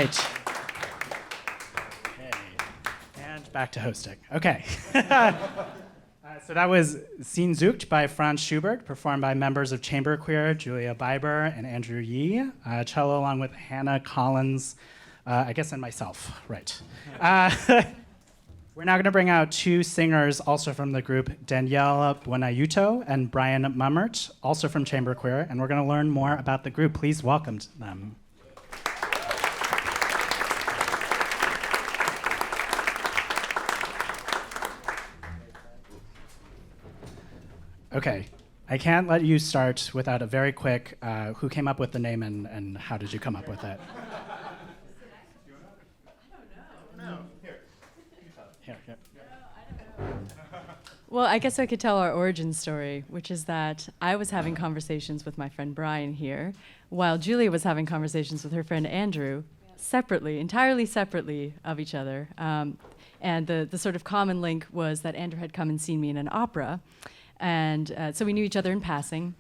right. Okay. And back to hosting. Okay. So that was Sehnsucht by Franz Schubert, performed by members of ChamberQUEER, Julia Biber and Andrew Yee, cello along with Hannah Collins, I guess, and myself, right. We're now going to bring out two singers also from the group, Danielle Buenayuto and Brian Mummert, also from ChamberQUEER, and we're going to learn more about the group. Please welcome them. Okay, I can't let you start without a very quick, who came up with the name and how did you come up with it? Here. Well, I guess I could tell our origin story, which is that I was having conversations with my friend Brian here, while Julia was having conversations with her friend Andrew, separately, entirely separately of each other. And the sort of common link was that Andrew had come and seen me in an opera. And so we knew each other in passing.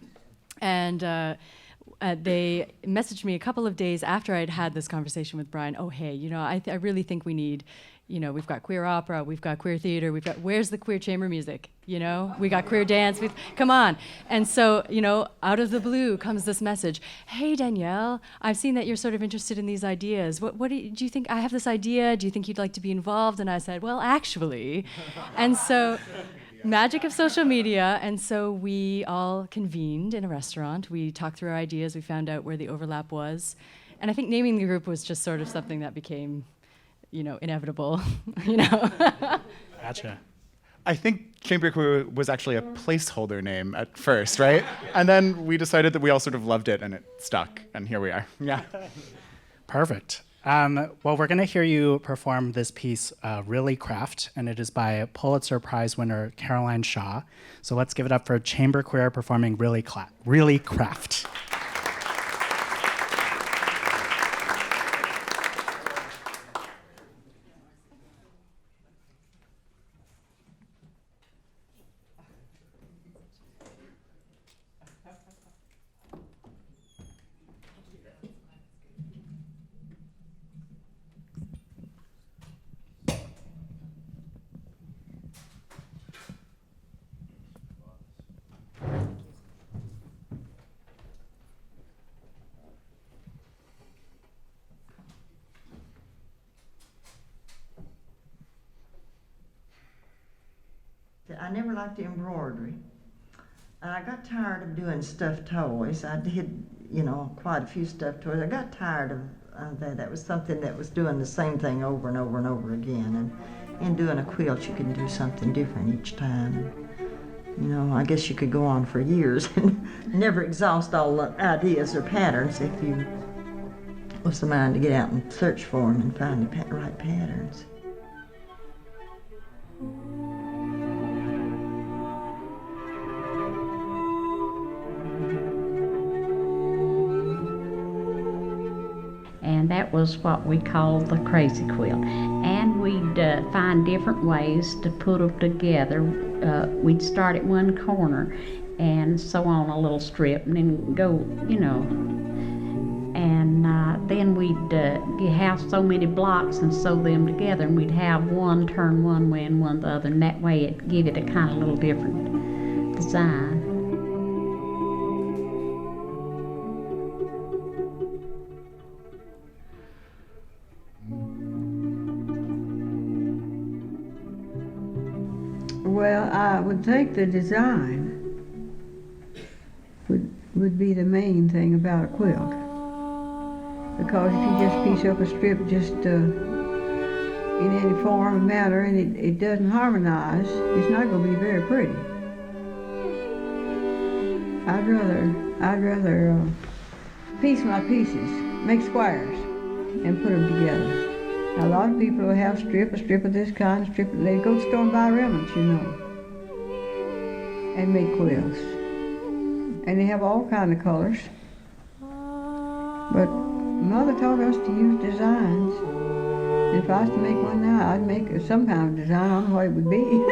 And they messaged me a couple of days after I'd had this conversation with Brian. Oh, hey, I really think we need, we've got queer opera, we've got queer theater, where's the queer chamber music? We got queer dance, come on. And so, out of the blue comes this message. Hey, Danielle, I've seen that you're sort of interested in these ideas. What do you think? I have this idea. Do you think you'd like to be involved? And I said, well, actually. And so... Magic of social media, and so we all convened in a restaurant. We talked through our ideas, we found out where the overlap was, and I think naming the group was just sort of something that became, inevitable, Gotcha. I think ChamberQUEER was actually a placeholder name at first, right? And then we decided that we all sort of loved it, and it stuck, and here we are. Yeah. Perfect. Well, we're going to hear you perform this piece, Really Craft, and it is by Pulitzer Prize winner Caroline Shaw. So let's give it up for ChamberQUEER performing Really Craft. I never liked the embroidery. I got tired of doing stuffed toys. I did, quite a few stuffed toys. I got tired of that. That was something that was doing the same thing over and over and over again. And in doing a quilt, you can do something different each time. And, I guess you could go on for years and never exhaust all the ideas or patterns if you was the mind to get out and search for them and find the right patterns. And that was what we called the crazy quilt. And we'd find different ways to put them together. We'd start at one corner and sew on a little strip and then go, and then we'd have so many blocks and sew them together, and we'd have one turn one way and one the other, and that way it give it a kind of little different design. Well, I would think the design would be the main thing about a quilt. Because if you just piece up a strip just in any form or matter and it doesn't harmonize, it's not going to be very pretty. I'd rather piece my pieces, make squares, and put them together. Now, a lot of people will have a strip of this kind, a strip of, they go to the store and buy remnants, and make quilts. And they have all kinds of colors. But Mother taught us to use designs. And if I was to make one now, I'd make some kind of design. I don't know what it would be.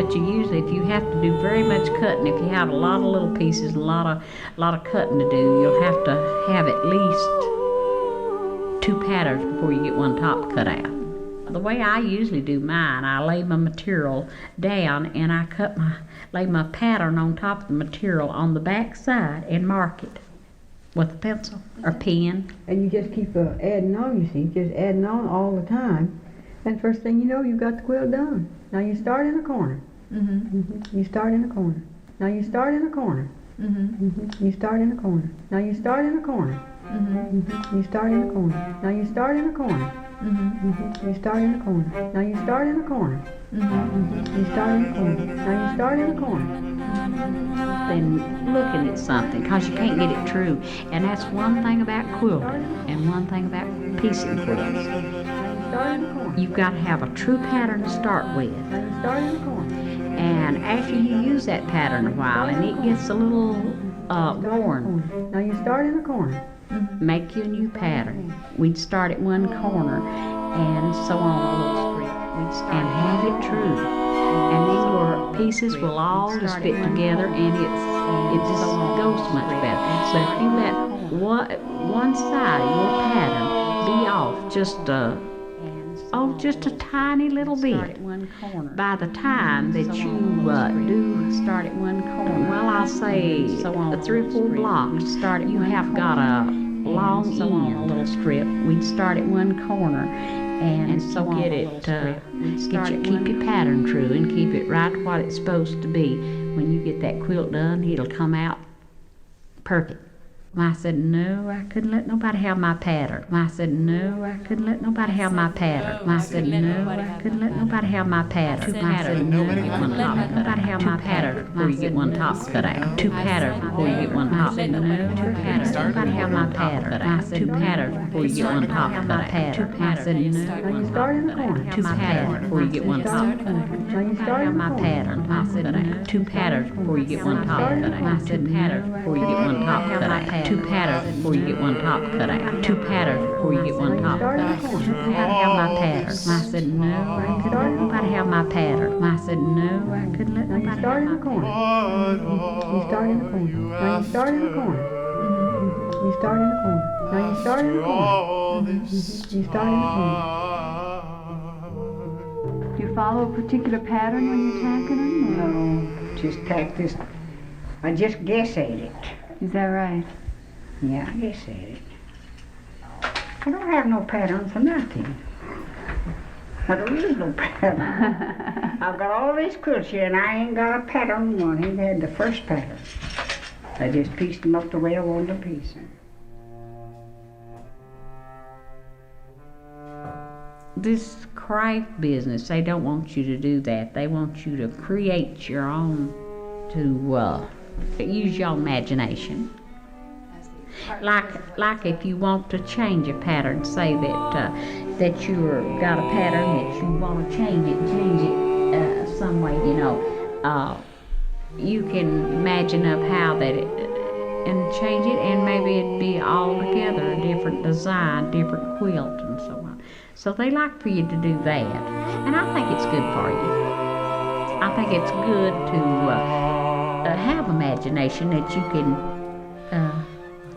but you usually, if you have to do very much cutting, if you have a lot of little pieces, a lot of cutting to do, you'll have to have at least 2 patterns before you get one top cut out. The way I usually do mine, I lay my material down and I lay my pattern on top of the material on the back side and mark it with a pencil or pen. And you just keep adding on, you see, just adding on all the time. And first thing you know, you've got the quilt done. Now you start in a corner. You start in a corner. Now you start in a corner. You start in a corner. Now you start in a corner. You start in a corner. Now you start in a corner. You start in a corner. Now you start in a corner. You start in a corner. Now you start in a corner. Then looking at something, because you can't get it true. And that's one thing about quilting and one thing about piecing quilts. You've got to have a true pattern to start with. And after you use that pattern a while and it gets a little worn, now you start in a corner. Make you a new pattern. We'd start at one corner and sew on a little strip. And have it true. And then your pieces will all just fit together and it just goes much better. But if you let one side of your pattern be off just a tiny little bit, by the time that you do start at one corner, well, I'll say 3 or 4 blocks, you have got a long end, a little strip. We'd start at one corner and so get keep your pattern true and keep it right what it's supposed to be. When you get that quilt done, it'll come out perfect. I said, no, I couldn't let nobody have my pattern. I said, no, I couldn't let nobody have my pattern. I said, no, I couldn't let nobody have my pattern. I said, no, I couldn't let nobody have my pattern before you get one top cut out. 2 patterns before you get one top cut out. 2 patterns. Nobody have my pattern. I said, 2 patterns before you get one top cut out. 2 patterns. I said, no, you start in the corner. 2 patterns before you get one top cut out. Now you start in my pattern. I said, 2 patterns before you get one top cut out. I said, patterns before you get one top cut out. 2 patterns before you get one top cut out. 2 patterns before you get one top cut out. 2 patterns have my pattern. I said, no, I couldn't let nobody have my pattern. I said, no, I couldn't let nobody have my pattern. You start in the corner. Now you start in the corner. You start in the corner. Now you start in the corner. You start in the corner. Do you follow a particular pattern when you're tacking them? No, just tack this. I just guess at it. Is that right? Yeah, I guess at it. I don't have no pattern for nothing. There is no pattern. I've got all these quilts here and I ain't got a pattern on one. He had the first pattern. I just pieced them up the way I wanted to piece them. This craft business, they don't want you to do that. They want you to create your own, to use your imagination. Like if you want to change a pattern, say that you've got a pattern that you want to change it some way, you can imagine up how that and change it, and maybe it'd be all together a different design, different quilt, and so on. So they like for you to do that, and I think it's good for you. I think it's good to have imagination that you can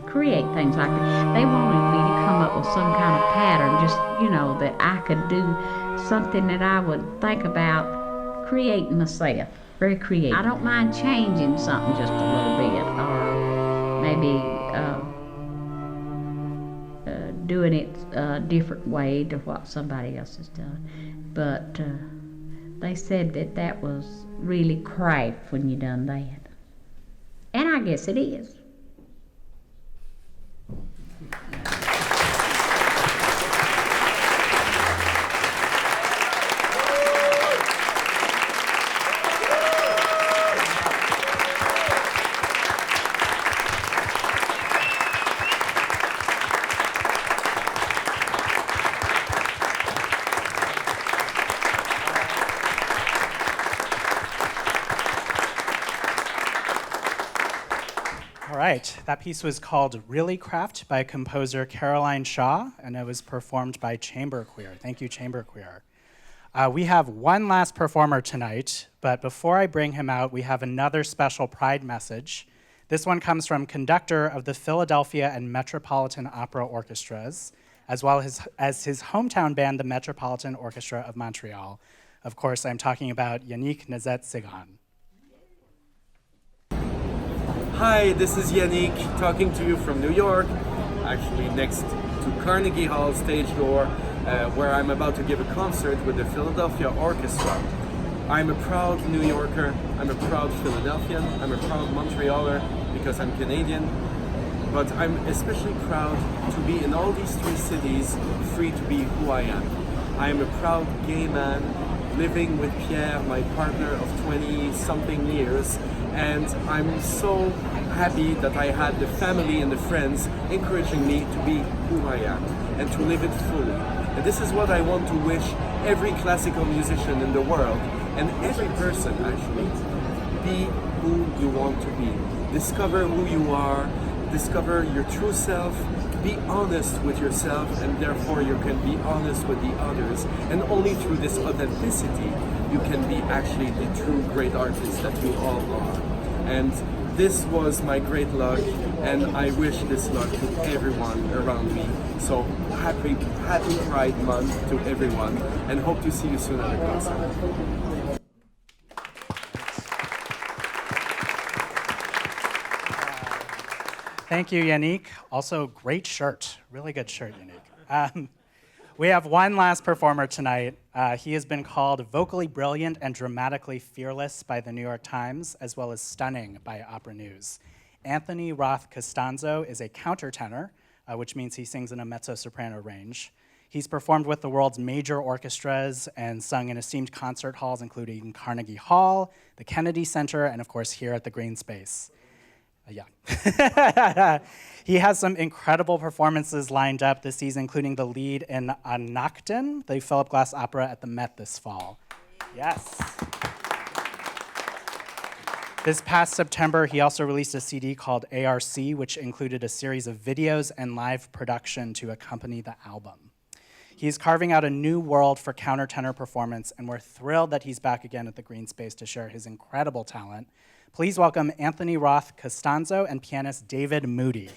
create things like that. They wanted me to come up with some kind of pattern, just, that I could do something that I would think about creating myself. Very creative. I don't mind changing something just a little bit, or maybe doing it a different way to what somebody else has done. But they said that was really craft when you done that. And I guess it is. All right, that piece was called Really Craft by composer Caroline Shaw, and it was performed by ChamberQUEER. Thank you, ChamberQUEER. We have one last performer tonight, but before I bring him out, we have another special Pride message. This one comes from conductor of the Philadelphia and Metropolitan Opera Orchestras, as well as his hometown band, the Metropolitan Orchestra of Montreal. Of course, I'm talking about Yannick Nezet-Segan. Hi, this is Yannick talking to you from New York, actually next to Carnegie Hall stage door, where I'm about to give a concert with the Philadelphia Orchestra. I'm a proud New Yorker, I'm a proud Philadelphian, I'm a proud Montrealer because I'm Canadian, but I'm especially proud to be in all these three cities, free to be who I am. I am a proud gay man living with Pierre, my partner of 20-something years, and I'm so happy that I had the family and the friends encouraging me to be who I am and to live it fully. And this is what I want to wish every classical musician in the world, and every person actually. Be who you want to be. Discover who you are, discover your true self, be honest with yourself, and therefore you can be honest with the others. And only through this authenticity, you can be actually the true great artist that you all are. And this was my great luck, and I wish this luck to everyone around me. So happy Pride Month to everyone, and hope to see you soon at the concert. Thank you, Yannick. Also, great shirt. Really good shirt, Yannick. We have one last performer tonight. He has been called vocally brilliant and dramatically fearless by the New York Times, as well as stunning by Opera News. Anthony Roth Costanzo is a countertenor, which means he sings in a mezzo-soprano range. He's performed with the world's major orchestras and sung in esteemed concert halls, including Carnegie Hall, the Kennedy Center, and of course here at the Green Space. He has some incredible performances lined up this season, including the lead in Anakten, the Philip Glass opera at the Met this fall. Yes. This past September, he also released a CD called ARC, which included a series of videos and live production to accompany the album. He's carving out a new world for countertenor performance, and we're thrilled that he's back again at the Green Space to share his incredible talent. Please welcome Anthony Roth Costanzo and pianist David Moody.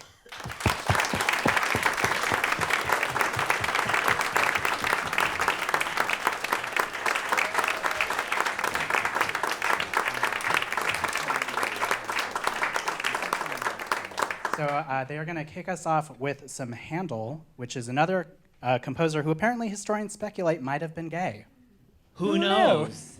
So they are going to kick us off with some Handel, which is another composer who apparently historians speculate might have been gay. Who knows?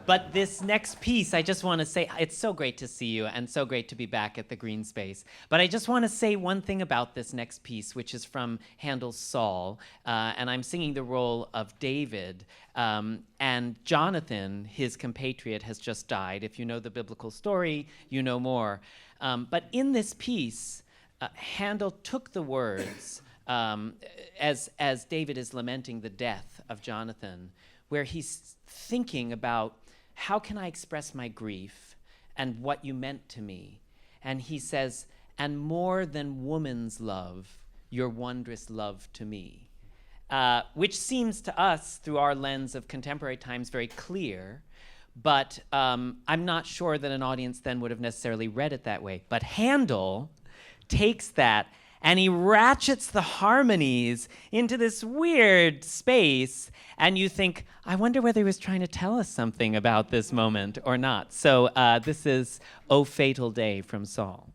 But this next piece, I just want to say, it's so great to see you and so great to be back at the Green Space. But I just want to say one thing about this next piece, which is from Handel's Saul. And I'm singing the role of David. And Jonathan, his compatriot, has just died. If you know the biblical story, you know more. But in this piece, Handel took the words, as David is lamenting the death of Jonathan, where he's thinking about, how can I express my grief and what you meant to me? And he says, and more than woman's love, your wondrous love to me. Which seems to us, through our lens of contemporary times, very clear, but I'm not sure that an audience then would have necessarily read it that way. But Handel takes that and he ratchets the harmonies into this weird space, and you think, I wonder whether he was trying to tell us something about this moment or not. So this is O Fatal Day from Saul.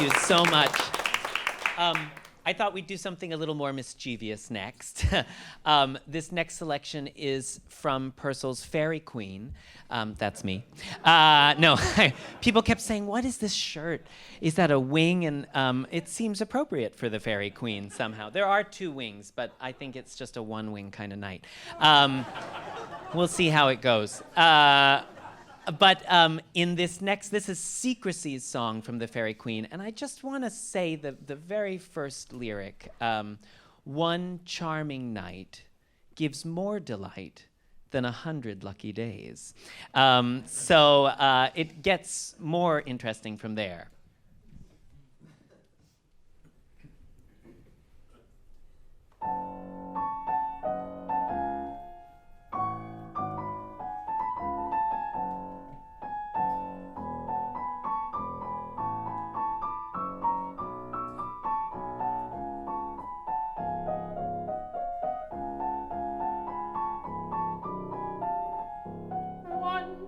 Thank you so much. I thought we'd do something a little more mischievous next. This next selection is from Purcell's Fairy Queen. That's me. No, people kept saying, what is this shirt? Is that a wing? And it seems appropriate for the Fairy Queen somehow. There are two wings, but I think it's just a one wing kind of night. We'll see how it goes. But in this is Secrecy's song from the Fairy Queen, and I just want to say the very first lyric, one charming night gives more delight than 100 lucky days. So it gets more interesting from there.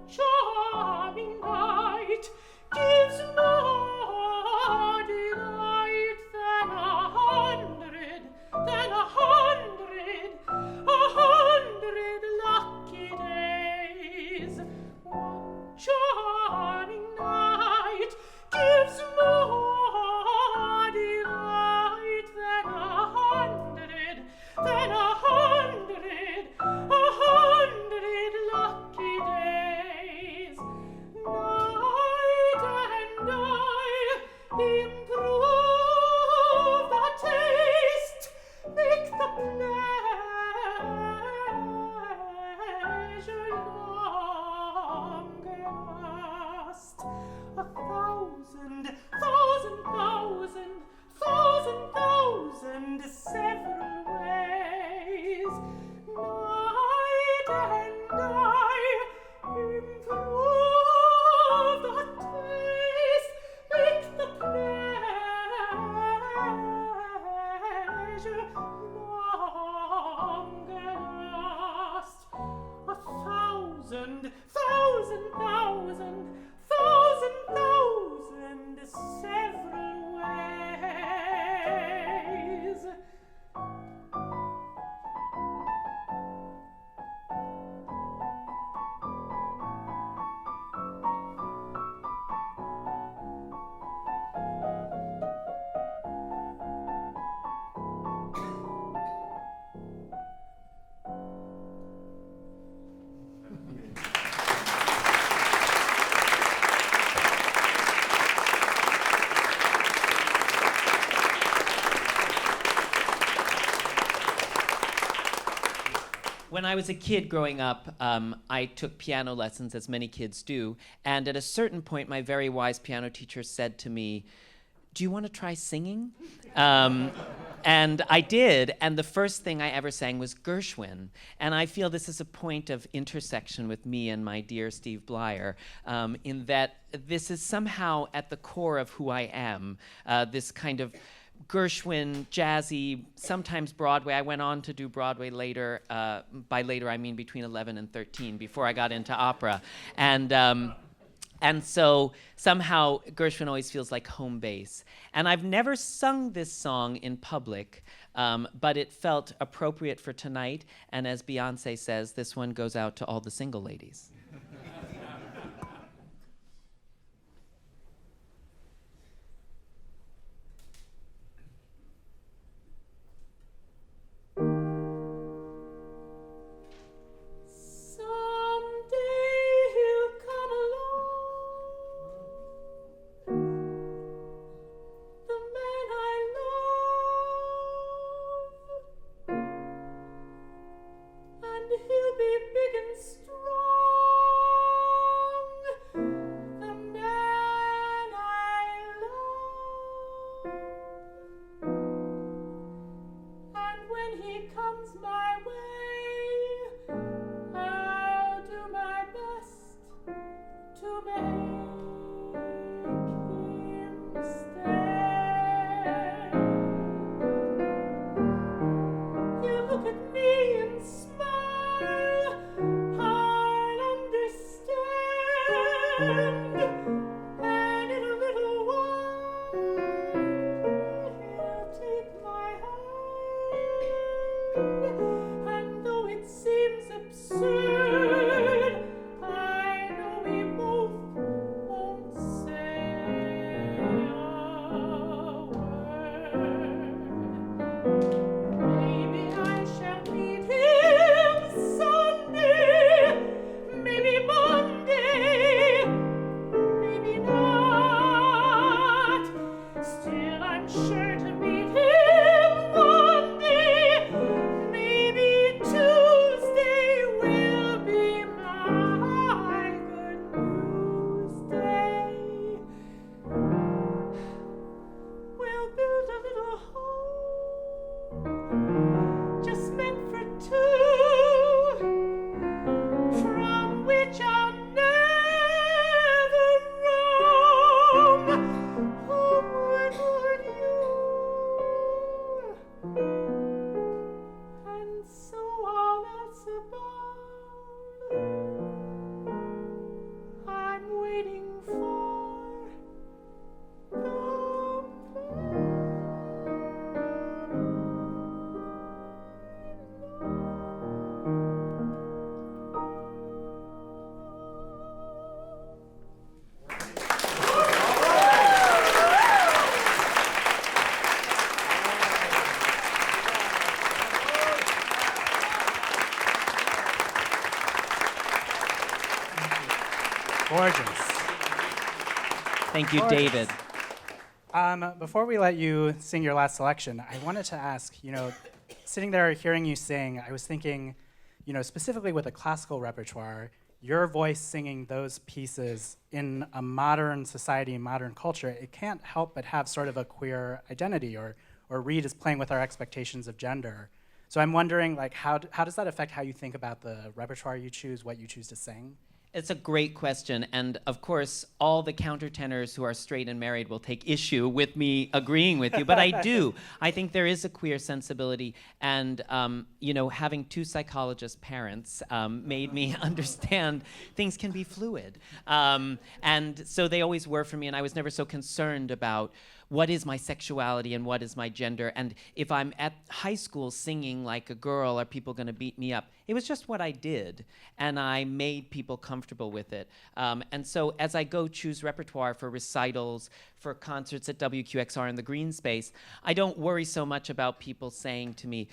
Charming night gives more delight than 100 lucky days. One charming night gives more delight than 100 lucky thousand, thousand, thousand, thousand, several ways. When I was a kid growing up, I took piano lessons, as many kids do, and at a certain point, my very wise piano teacher said to me, "Do you want to try singing?" And I did, and the first thing I ever sang was Gershwin. And I feel this is a point of intersection with me and my dear Steve Blier, in that this is somehow at the core of who I am, this kind of Gershwin, jazzy, sometimes Broadway. I went on to do Broadway later. By later, I mean between 11 and 13, before I got into opera. And so somehow Gershwin always feels like home base. And I've never sung this song in public, but it felt appropriate for tonight. And as Beyonce says, this one goes out to all the single ladies. Gorgeous. Thank you, Gorgeous. David. Before we let you sing your last selection, I wanted to ask, sitting there hearing you sing, I was thinking, specifically with a classical repertoire, your voice singing those pieces in a modern society, modern culture, it can't help but have sort of a queer identity or read as playing with our expectations of gender. So I'm wondering, how does that affect how you think about the repertoire you choose, what you choose to sing? It's a great question, and of course, all the countertenors who are straight and married will take issue with me agreeing with you, but I do. I think there is a queer sensibility, and having two psychologist parents made me understand things can be fluid. And so they always were for me, and I was never so concerned about what is my sexuality and what is my gender, and if I'm at high school singing like a girl, are people going to beat me up? It was just what I did, and I made people comfortable with it. And so as I go choose repertoire for recitals, for concerts at WQXR in the green space, I don't worry so much about people saying to me,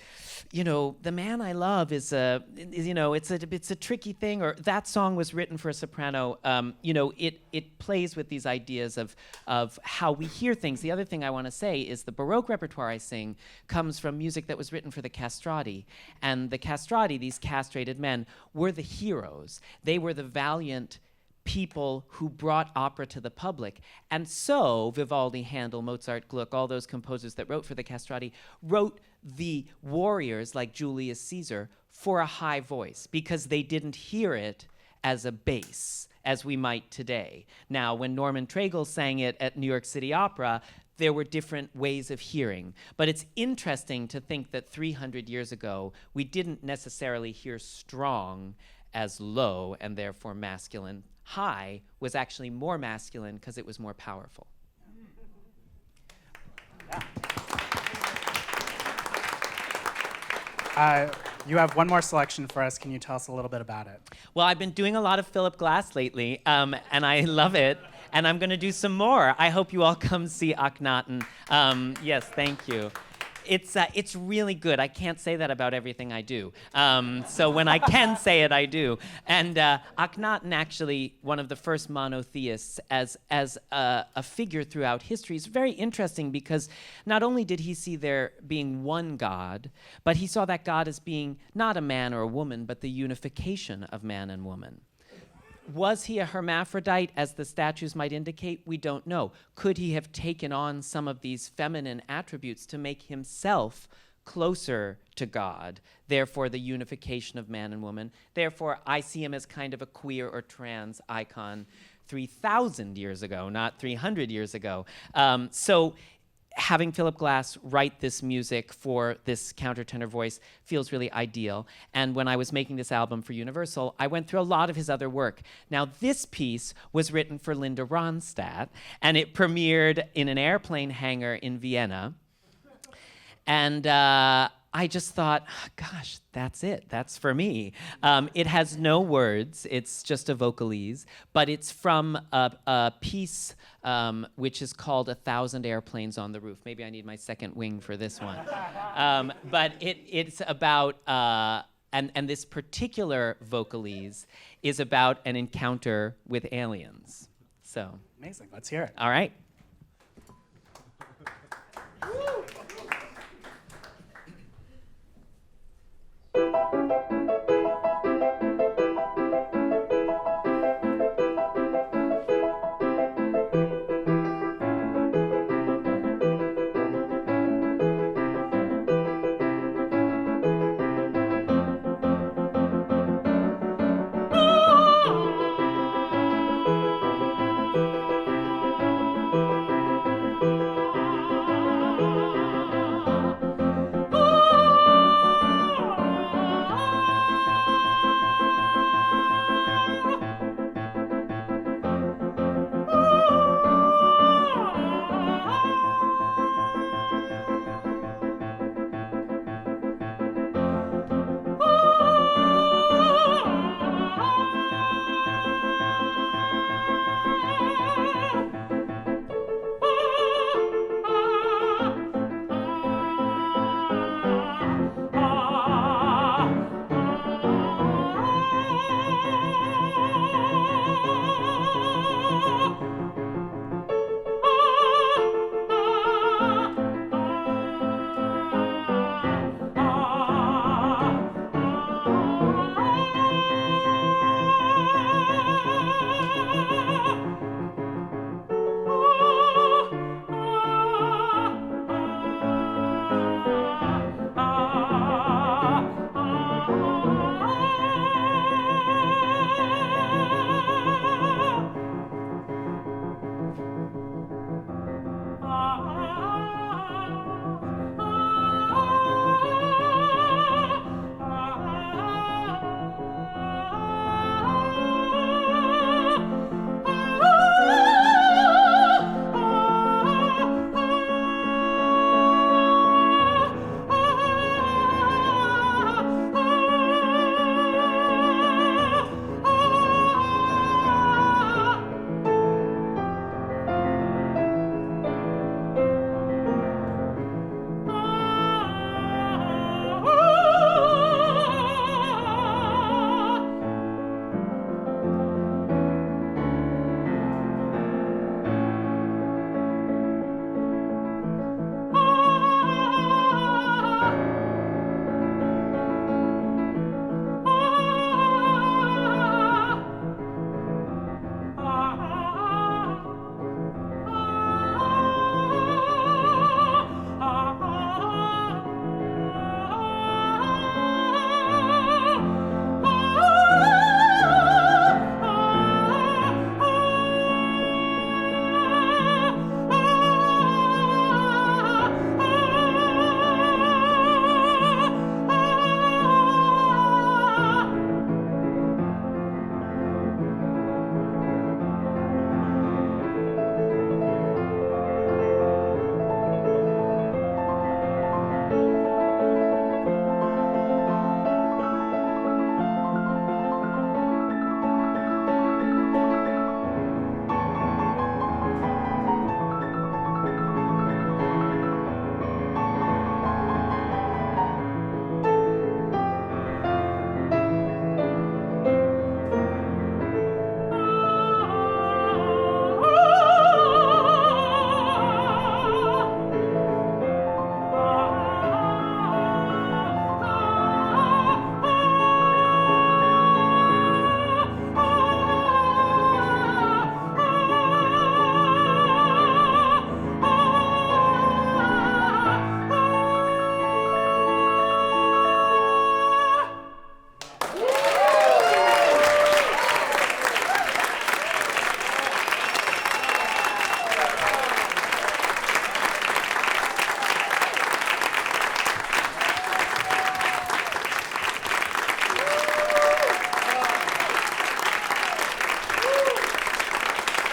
the man I love it's a tricky thing, or that song was written for a soprano. It plays with these ideas of how we hear things. The other thing I want to say is the Baroque repertoire I sing comes from music that was written for the castrati. And the castrati, these castrated men, were the heroes. They were the valiant people who brought opera to the public. And so Vivaldi, Handel, Mozart, Gluck, all those composers that wrote for the castrati wrote the warriors like Julius Caesar for a high voice because they didn't hear it as a bass, as we might today. Now, when Norman Treigle sang it at New York City Opera, there were different ways of hearing. But it's interesting to think that 300 years ago, we didn't necessarily hear strong as low and therefore masculine. High was actually more masculine because it was more powerful. You have one more selection for us. Can you tell us a little bit about it? Well, I've been doing a lot of Philip Glass lately, and I love it. And I'm going to do some more. I hope you all come see Akhenaten. Yes, thank you. It's really good. I can't say that about everything I do. So when I can say it, I do. And Akhenaten, actually, one of the first monotheists as a figure throughout history, is very interesting because not only did he see there being one God, but he saw that God as being not a man or a woman, but the unification of man and woman. Was he a hermaphrodite, as the statues might indicate? We don't know. Could he have taken on some of these feminine attributes to make himself closer to God, therefore the unification of man and woman? Therefore, I see him as kind of a queer or trans icon 3,000 years ago, not 300 years ago. So having Philip Glass write this music for this countertenor voice feels really ideal. And when I was making this album for Universal, I went through a lot of his other work. Now, this piece was written for Linda Ronstadt, and it premiered in an airplane hangar in Vienna. And I just thought, oh, gosh, that's it. That's for me. It has no words. It's just a vocalese. But it's from a piece which is called 1,000 Airplanes on the Roof. Maybe I need my second wing for this one. But it's about, and this particular vocalese is about an encounter with aliens. So. Amazing. Let's hear it. All right.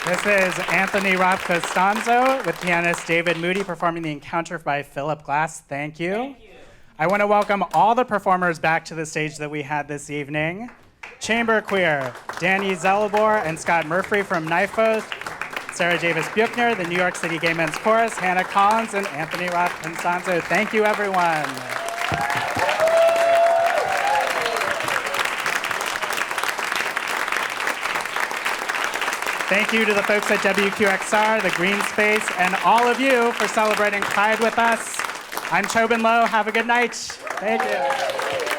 This is Anthony Roth Costanzo with pianist David Moody performing The Encounter by Philip Glass. Thank you. I want to welcome all the performers back to the stage that we had this evening. ChamberQUEER, Danny Zellabor and Scott Murphree from Knife Oath, Sara Davis Buechner, the New York City Gay Men's Chorus, Hannah Collins, and Anthony Roth Costanzo. Thank you, everyone. Thank you to the folks at WQXR, the Green Space, and all of you for celebrating Pride with us. I'm Tobin Low. Have a good night. Thank you.